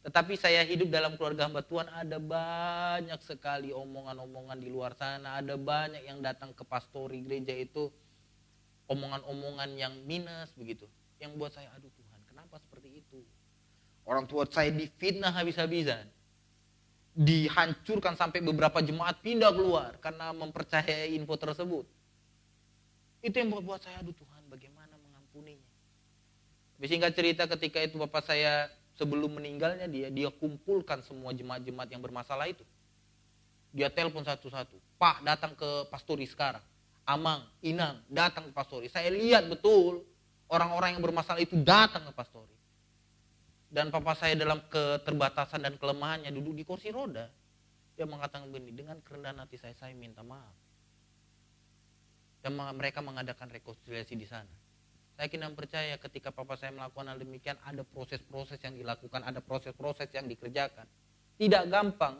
tetapi saya hidup dalam keluarga hamba Tuhan, ada banyak sekali omongan-omongan di luar sana, ada banyak yang datang ke pastori gereja itu omongan-omongan yang minus begitu, yang buat saya, aduh Tuhan, kenapa seperti itu? Orang tua saya difitnah habis-habisan, dihancurkan sampai beberapa jemaat pindah keluar karena mempercayai info tersebut. Itu yang buat saya, aduh Tuhan, bagaimana mengampuninya? Tapi singkat cerita, ketika itu bapak saya sebelum meninggalnya dia kumpulkan semua jemaat-jemaat yang bermasalah itu. Dia telepon satu-satu. Pak, datang ke pastori sekarang. Amang, Inang, datang ke pastori. Saya lihat betul orang-orang yang bermasalah itu datang ke pastori. Dan papa saya dalam keterbatasan dan kelemahannya duduk di kursi roda. Dia mengatakan begini, dengan kerendahan hati saya minta maaf. Dan mereka mengadakan rekonsiliasi di sana. Saya kira percaya ketika papa saya melakukan hal demikian, ada proses-proses yang dilakukan, ada proses-proses yang dikerjakan. Tidak gampang.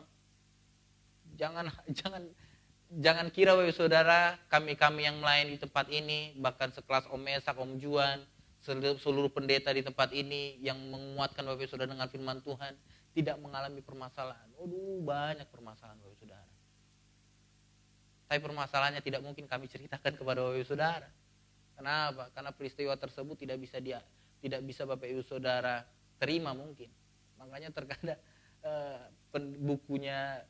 Jangan kira Bapak Saudara, kami yang melayani di tempat ini, bahkan sekelas Om Mesak, Om Juan, seluruh pendeta di tempat ini yang menguatkan Bapak Saudara dengan firman Tuhan, tidak mengalami permasalahan. Banyak permasalahan Bapak Saudara. Tapi permasalahannya tidak mungkin kami ceritakan kepada Bapak Saudara. Kenapa? Karena peristiwa tersebut tidak bisa Bapak Ibu Saudara terima mungkin. Makanya terkadang bukunya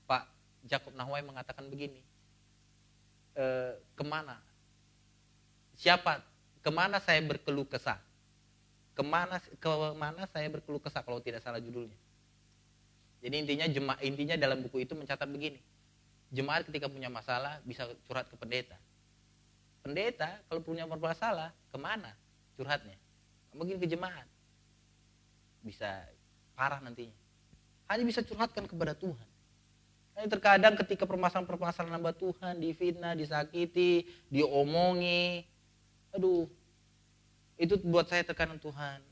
Pak Jacob Nahwai mengatakan begini. Kemana saya berkeluh kesah? Kemana saya berkeluh kesah kalau tidak salah judulnya. Jadi intinya dalam buku itu mencatat begini. Jemaat ketika punya masalah bisa curhat ke pendeta. Pendeta kalau punya masalah, kemana curhatnya? Mungkin ke jemaat. Bisa parah nantinya. Hanya bisa curhatkan kepada Tuhan. Hanya terkadang ketika permasalahan hamba Tuhan difitnah, disakiti, diomongi. Itu buat saya tekanan Tuhan.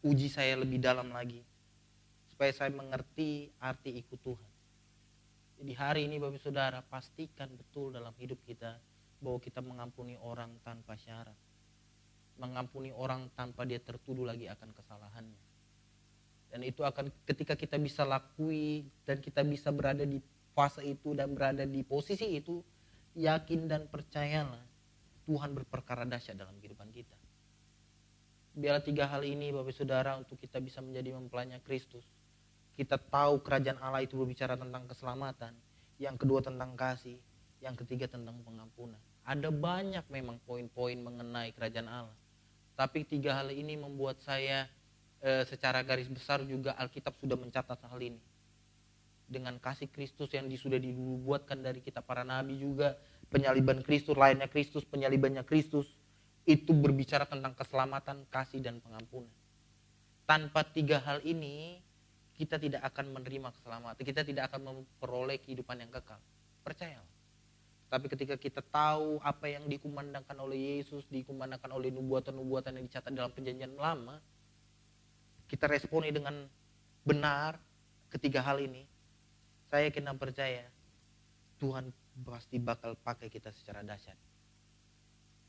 Uji saya lebih dalam lagi. Supaya saya mengerti arti ikut Tuhan. Jadi hari ini Bapak Saudara, pastikan betul dalam hidup kita bahwa kita mengampuni orang tanpa syarat. Mengampuni orang tanpa dia tertuduh lagi akan kesalahannya. Dan itu akan ketika kita bisa lakui dan kita bisa berada di fase itu dan berada di posisi itu, yakin dan percayalah Tuhan berperkara dahsyat dalam kehidupan kita. Biarlah 3 hal ini Bapak Saudara untuk kita bisa menjadi mempelainya Kristus. Kita tahu kerajaan Allah itu berbicara tentang keselamatan. Yang kedua tentang kasih. Yang ketiga tentang pengampunan. Ada banyak memang poin-poin mengenai kerajaan Allah. Tapi 3 hal ini membuat saya secara garis besar juga Alkitab sudah mencatat hal ini. Dengan kasih Kristus yang sudah dibuatkan dari kita para nabi juga, penyaliban Kristus, lainnya Kristus, penyalibannya Kristus, itu berbicara tentang keselamatan, kasih, dan pengampunan. Tanpa 3 hal ini, kita tidak akan menerima keselamatan, kita tidak akan memperoleh kehidupan yang kekal. Percayalah. Tapi ketika kita tahu apa yang dikumandangkan oleh Yesus, dikumandangkan oleh nubuatan-nubuatan yang dicatat dalam perjanjian lama, kita responi dengan benar ketiga hal ini, saya yakin dan percaya Tuhan pasti bakal pakai kita secara dahsyat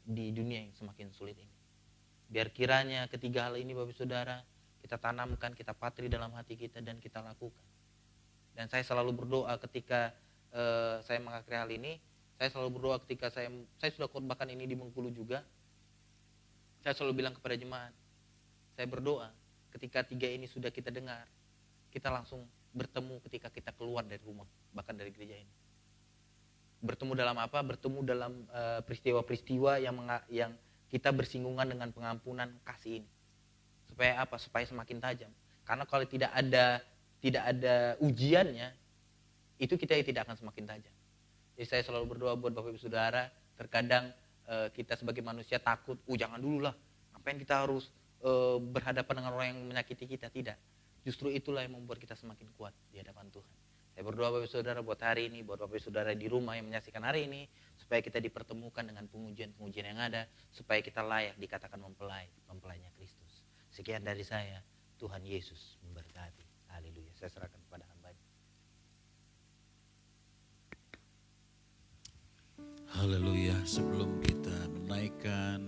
di dunia yang semakin sulit ini. Biar kiranya ketiga hal ini Bapak Saudara kita tanamkan, kita patri dalam hati kita dan kita lakukan. Dan saya selalu berdoa ketika saya mengakhiri hal ini, saya selalu berdoa ketika saya sudah khotbahkan ini di Bengkulu juga. Saya selalu bilang kepada jemaat, saya berdoa ketika 3 ini sudah kita dengar, kita langsung bertemu ketika kita keluar dari rumah, bahkan dari gereja ini. Bertemu dalam apa? Bertemu dalam peristiwa-peristiwa yang kita bersinggungan dengan pengampunan kasih ini. Supaya apa? Supaya semakin tajam. Karena kalau tidak ada ujiannya, itu kita tidak akan semakin tajam. Jadi saya selalu berdoa buat Bapak Ibu Saudara, terkadang kita sebagai manusia takut, jangan dulu lah, ngapain kita harus berhadapan dengan orang yang menyakiti kita. Tidak, justru itulah yang membuat kita semakin kuat di hadapan Tuhan. Saya berdoa Bapak Ibu Saudara buat hari ini, buat Bapak Ibu Saudara di rumah yang menyaksikan hari ini, supaya kita dipertemukan dengan pengujian-pengujian yang ada, supaya kita layak dikatakan mempelainya Kristus. Sekian dari saya, Tuhan Yesus memberkati. Haleluya. Saya serahkan kepada hamba-Nya. Haleluya. Sebelum kita menaikkan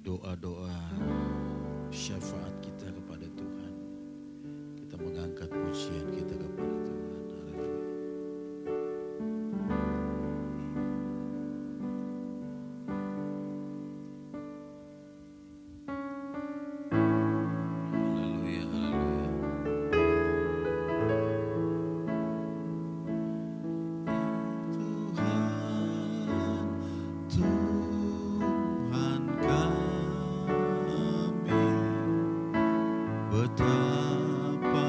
doa-doa syafaat kita kepada Tuhan, kita mengangkat pujian kita kepada Tuhan. Haleluya. Haleluya, haleluya. Tuhan kami, betapa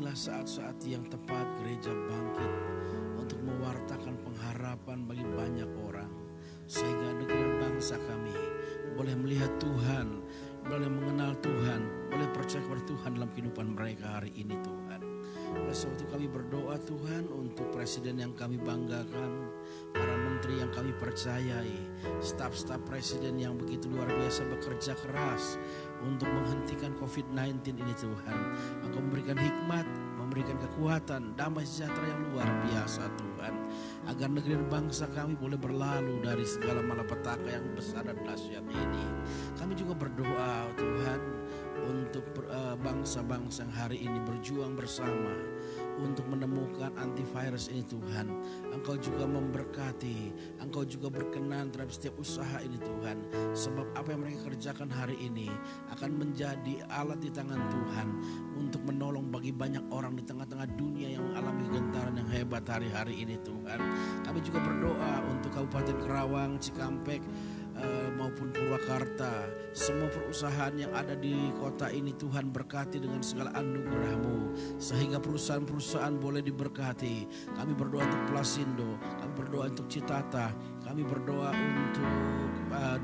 inilah saat-saat yang tepat gereja bangkit untuk mewartakan pengharapan bagi banyak orang, sehingga negeri dan bangsa kami boleh melihat Tuhan, boleh mengenal Tuhan, boleh percaya kepada Tuhan dalam kehidupan mereka hari ini Tuhan. Oleh sebab itu kami berdoa Tuhan untuk presiden yang kami banggakan, para menteri yang kami percayai, staf-staf presiden yang begitu luar biasa bekerja keras untuk menghentikan COVID-19 ini Tuhan. Engkau memberikan hikmat, memberikan kekuatan, damai sejahtera yang luar biasa Tuhan, agar negeri dan bangsa kami boleh berlalu dari segala malapetaka yang besar dan dahsyat ini. Kami juga berdoa Tuhan untuk bangsa-bangsa yang hari ini berjuang bersama untuk menemukan antivirus ini Tuhan. Engkau juga memberkati, Engkau juga berkenan terhadap setiap usaha ini Tuhan. Sebab apa yang mereka kerjakan hari ini akan menjadi alat di tangan Tuhan untuk menolong bagi banyak orang di tengah-tengah dunia yang mengalami gentaran yang hebat hari-hari ini Tuhan. Kami juga berdoa untuk Kabupaten Kerawang, Cikampek, maupun Purwakarta, semua perusahaan yang ada di kota ini Tuhan berkati dengan segala anugerah-Mu, sehingga perusahaan-perusahaan boleh diberkati. Kami berdoa untuk Plasindo, kami berdoa untuk Citata, kami berdoa untuk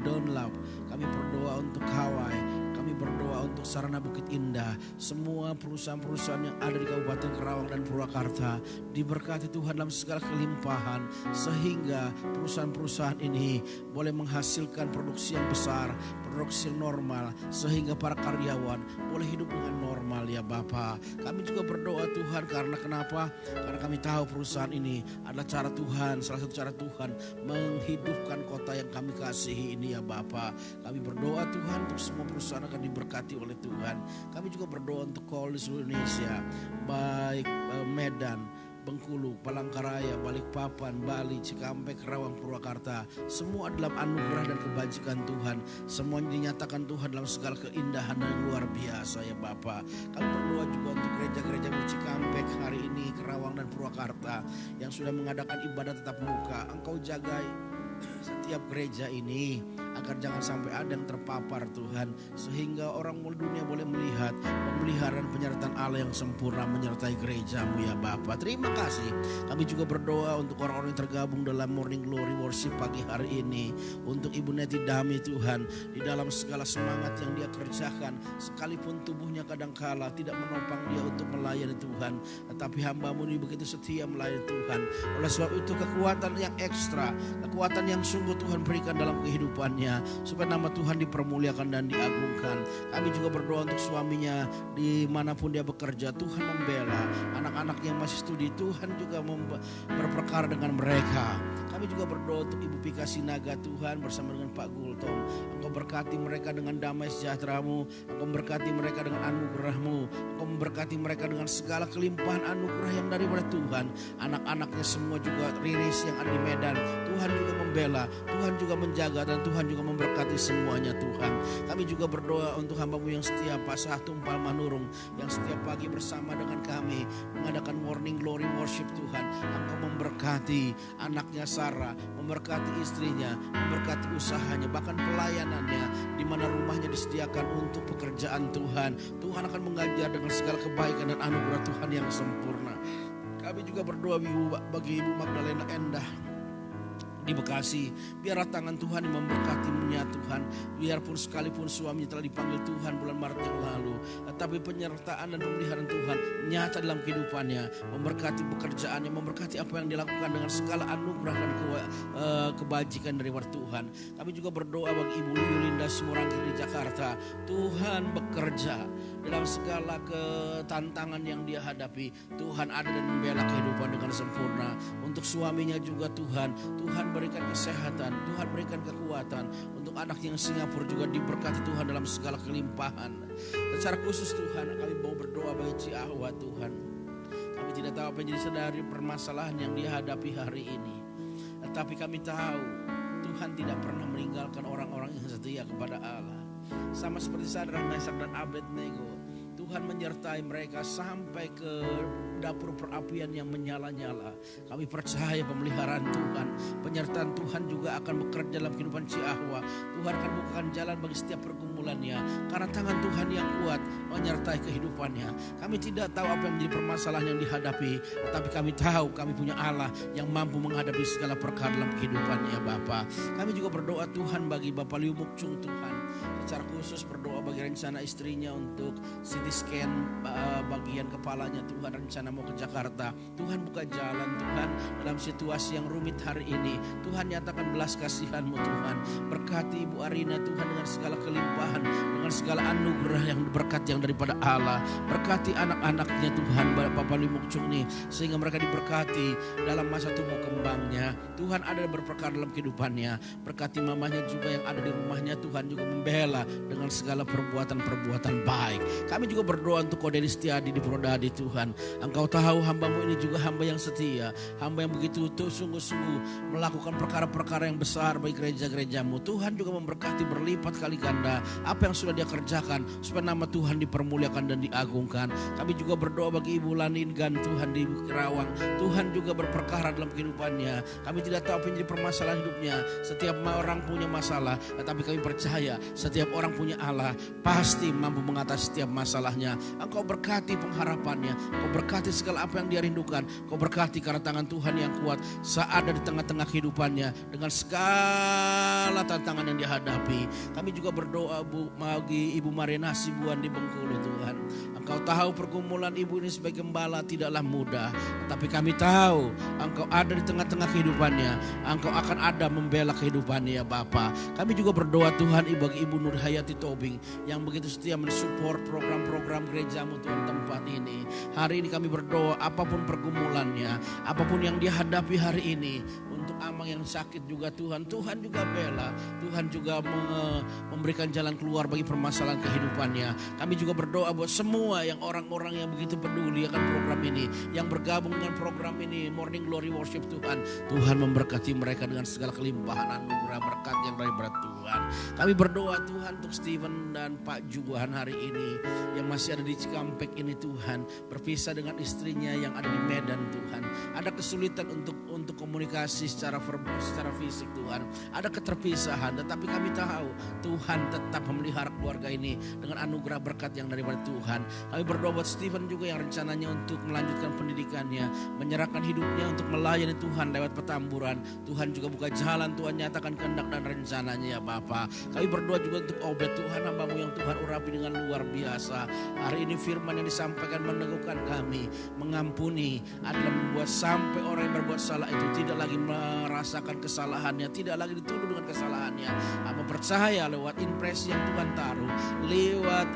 Donlap, kami berdoa untuk Kawai, kami berdoa untuk Sarana Bukit Indah. Semua perusahaan-perusahaan yang ada di Kabupaten Kerawang dan Purwakarta diberkati Tuhan dalam segala kelimpahan, sehingga perusahaan-perusahaan ini boleh menghasilkan produksi yang besar, produksi yang normal, sehingga para karyawan boleh hidup dengan normal ya Bapa. Kami juga berdoa Tuhan, karena kenapa? Karena kami tahu perusahaan ini adalah cara Tuhan, salah satu cara Tuhan menghidupkan kota yang kami kasihi ini ya Bapa. Kami berdoa Tuhan untuk semua perusahaan akan diberkati oleh Tuhan. Kami juga berdoa untuk KOL di seluruh Indonesia, baik Medan, Bengkulu, Palangkaraya, Balikpapan, Bali, Cikampek, Kerawang, Purwakarta. Semua dalam anugerah dan kebajikan Tuhan. Semuanya dinyatakan Tuhan dalam segala keindahan yang luar biasa ya Bapa. Kami berdoa juga untuk gereja-gereja di Cikampek hari ini, Kerawang dan Purwakarta yang sudah mengadakan ibadah tatap muka. Engkau jagai setiap gereja ini agar jangan sampai ada yang terpapar Tuhan, sehingga orang dunia boleh melihat pemeliharaan penyertaan Allah yang sempurna menyertai gereja-Mu ya Bapa. Terima kasih. Kami juga berdoa untuk orang-orang yang tergabung dalam Morning Glory Worship pagi hari ini, untuk Ibu Neti Dami Tuhan, di dalam segala semangat yang dia kerjakan, sekalipun tubuhnya kadangkala tidak menopang dia untuk melayani Tuhan, tetapi hamba-Mu ini begitu setia melayani Tuhan. Oleh sebab itu kekuatan yang ekstra, kekuatan yang sungguh Tuhan berikan dalam kehidupannya, supaya nama Tuhan dipermuliakan dan diagungkan. Kami juga berdoa untuk suaminya dimanapun dia bekerja, Tuhan membela anak-anak yang masih studi, Tuhan juga berperkara dengan mereka. Kami juga berdoa untuk Ibu Pika Sinaga Tuhan bersama dengan Pak Gultom. Engkau berkati mereka dengan damai sejahtera-Mu, Engkau berkati mereka dengan anugerah-Mu, Engkau memberkati mereka dengan segala kelimpahan anugerah yang daripada Tuhan. Anak-anaknya semua juga Riris yang ada di Medan, Tuhan juga membela, Tuhan juga menjaga, dan Tuhan juga memberkati semuanya Tuhan. Kami juga berdoa untuk hamba-Mu yang setia, Pak Sahtumpal Manurung, yang setiap pagi bersama dengan kami mengadakan Morning Glory Worship Tuhan. Engkau memberkati anaknya Sarah, memberkati istrinya, memberkati usahanya, bahkan pelayanannya, di mana rumahnya disediakan untuk pekerjaan Tuhan. Tuhan akan mengajar dengan segala kebaikan dan anugerah Tuhan yang sempurna. Kami juga berdoa bagi Ibu Magdalena Endah di Bekasi, biarlah tangan Tuhan yang memberkatinya Tuhan. Biarpun sekalipun suaminya telah dipanggil Tuhan bulan Maret yang lalu, tetapi penyertaan dan pemeliharaan Tuhan nyata dalam kehidupannya, memberkati pekerjaannya, memberkati apa yang dilakukan dengan segala anugerah dan kebajikan dari Tuhan. Kami juga berdoa bagi Ibu Yulinda Sumurangkir di Jakarta. Tuhan bekerja dalam segala ketantangan yang dia hadapi. Tuhan ada dan membela kehidupan dengan sempurna. Untuk suaminya juga Tuhan berikan kesehatan, Tuhan berikan kekuatan. Untuk anak yang Singapura juga diberkati Tuhan dalam segala kelimpahan. Secara khusus Tuhan, kami mau berdoa bagi Ciawa Tuhan. Kami tidak tahu apa yang jadi sadari permasalahan yang dihadapi hari ini, tetapi kami tahu Tuhan tidak pernah meninggalkan orang-orang yang setia kepada Allah. Sama seperti Sadrak, Mesak dan Abednego, Tuhan menyertai mereka sampai ke dapur perapian yang menyala-nyala. Kami percaya pemeliharaan Tuhan, penyertaan Tuhan juga akan bekerja dalam kehidupan Ciahwa. Tuhan akan bukakan jalan bagi setiap pergumulannya, karena tangan Tuhan yang kuat menyertai kehidupannya. Kami tidak tahu apa yang menjadi permasalahan yang dihadapi, tetapi kami tahu kami punya Allah yang mampu menghadapi segala perkara dalam kehidupannya Bapa. Kami juga berdoa Tuhan bagi Bapak Liu Mukcung Tuhan. Secara khusus berdoa bagi rencana istrinya untuk CT scan bagian kepalanya Tuhan, rencana mau ke Jakarta. Tuhan buka jalan Tuhan dalam situasi yang rumit hari ini. Tuhan nyatakan belas kasihan-Mu Tuhan. Berkati Ibu Arina Tuhan dengan segala kelimpahan, dengan segala anugerah yang berkat yang daripada Allah. Berkati anak-anaknya Tuhan, Bapak Liu Mukcung nih, sehingga mereka diberkati dalam masa tumbuh kembangnya. Tuhan ada berperkara dalam kehidupannya. Berkati mamanya juga yang ada di rumahnya, Tuhan juga membela dengan segala perbuatan-perbuatan baik. Kami juga berdoa untuk Kodeli Setiadi di Prodadi Tuhan. Engkau tahu hamba-Mu ini juga hamba yang setia, hamba yang begitu sungguh-sungguh melakukan perkara-perkara yang besar bagi gereja-gereja-Mu. Tuhan juga memberkati berlipat kali ganda apa yang sudah Dia kerjakan, supaya nama Tuhan dipermuliakan dan diagungkan. Kami juga berdoa bagi Ibu Laningan Tuhan di Kerawang. Tuhan juga berperkara dalam kehidupannya. Kami tidak tahu apa yang jadi permasalahan hidupnya. Setiap orang punya masalah, tetapi kami percaya setiap orang punya Allah pasti mampu mengatasi setiap masalahnya. Engkau berkati pengharapannya, Engkau berkati segala apa yang dia rindukan. Engkau berkati karena tangan Tuhan yang kuat saat ada di tengah-tengah kehidupannya dengan segala tantangan yang dihadapi. Kami juga berdoa bagi Ibu Mariana Sibuan di Bengkulu Tuhan. Engkau tahu pergumulan ibu ini sebagai gembala tidaklah mudah, tetapi kami tahu Engkau ada di tengah-tengah kehidupannya. Engkau akan ada membela kehidupannya ya Bapa. Kami juga berdoa Tuhan bagi Ibu Nur Hayati Tobing yang begitu setia mensupport program-program gereja-Mu Tuhan tempat ini. Hari ini kami berdoa apapun pergumulannya, apapun yang dia hadapi hari ini, untuk Amang yang sakit juga Tuhan juga bela. Tuhan juga memberikan jalan keluar bagi permasalahan kehidupannya. Kami juga berdoa buat semua yang orang-orang yang begitu peduli akan program ini, yang bergabung dengan program ini, Morning Glory Worship Tuhan. Tuhan memberkati mereka dengan segala kelimpahan anugerah berkat yang daripada Tuhan. Kami berdoa Tuhan untuk Steven dan Pak Juan hari ini yang masih ada di Cikampek ini Tuhan, berpisah dengan istrinya yang ada di Medan Tuhan. Ada kesulitan untuk komunikasi secara verbal, secara fisik Tuhan. Ada keterpisahan, tetapi kami tahu Tuhan tetap memelihara keluarga ini dengan anugerah berkat yang daripada Tuhan. Kami berdoa buat Steven juga yang rencananya untuk melanjutkan pendidikannya, menyerahkan hidupnya untuk melayani Tuhan lewat Petamburan. Tuhan juga buka jalan, Tuhan nyatakan kehendak dan rencananya ya Bapa. Kami berdoa juga untuk Obed Tuhan, hamba-Mu yang Tuhan urapi dengan luar biasa. Hari ini firman yang disampaikan meneguhkan kami, mengampuni adalah membuat sampai orang yang berbuat salah itu tidak lagi merasakan kesalahannya, tidak lagi dituduh dengan kesalahannya. Hamba percaya lewat impresi yang Tuhan taruh, lewat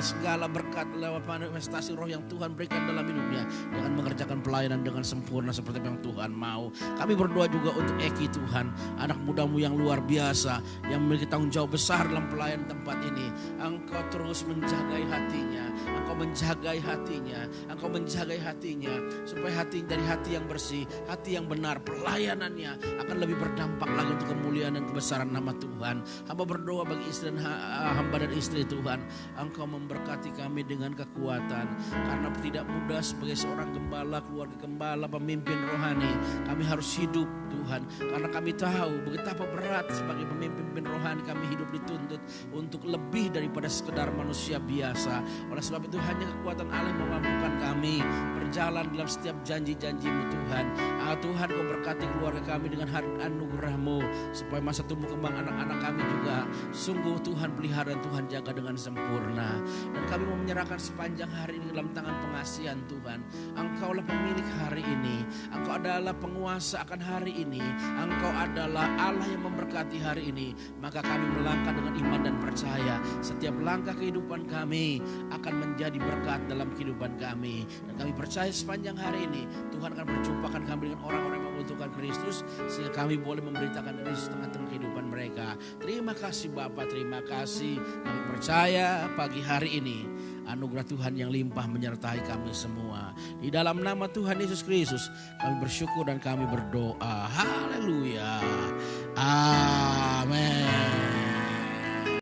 segala berkat, lewat manifestasi roh yang Tuhan berikan dalam hidupnya, dengan mengerjakan pelayanan dengan sempurna seperti yang Tuhan mau. Kami berdoa juga untuk Eki Tuhan, anak muda-Mu yang luar biasa, yang memiliki tanggung jawab besar dalam pelayanan tempat ini. Engkau terus menjagai hatinya, Engkau menjagai hatinya, Engkau menjagai hatinya, supaya hati dari hati yang bersih, hati yang benar, pelayanannya akan lebih berdampak lagi untuk kemuliaan dan kebesaran nama Tuhan. Hamba berdoa bagi istri dan hamba dan istri Tuhan, Engkau memberkati kami dengan kekuatan, karena tidak mudah sebagai seorang gembala, keluarga gembala, pemimpin rohani. Kami harus hidup Tuhan, karena kami tahu betapa berat sebagai pemimpin rohani kami hidup dituntut untuk lebih daripada sekedar manusia biasa. Oleh sebab itu hanya kekuatan Allah yang memampukan kami berjalan dalam setiap janji-janji-Mu Tuhan. Tuhan Kau berkati keluarga kami dengan anugerah-Mu, supaya masa tumbuh kembang anak-anak kami juga sungguh Tuhan pelihara dan Tuhan jaga dengan sempurna. Dan kami mau menyerahkan sepanjang hari ini dalam tangan pengasihan Tuhan. Engkaulah pemilik hari ini, Engkau adalah penguasa akan hari ini, Engkau adalah Allah yang memberkati hari ini. Maka kami melangkah dengan iman dan percaya setiap langkah kehidupan kami akan menjadi berkat dalam kehidupan kami. Dan kami percaya sepanjang hari ini Tuhan akan berjumpakan kami dengan orang-orang yang membutuhkan Kristus, sehingga kami boleh memberitakan Kristus tengah-tengah kehidupan mereka. Terima kasih Bapa, terima kasih. Kami percaya pagi hari ini anugerah Tuhan yang limpah menyertai kami semua. Di dalam nama Tuhan Yesus Kristus kami bersyukur dan kami berdoa. Haleluya. Amin.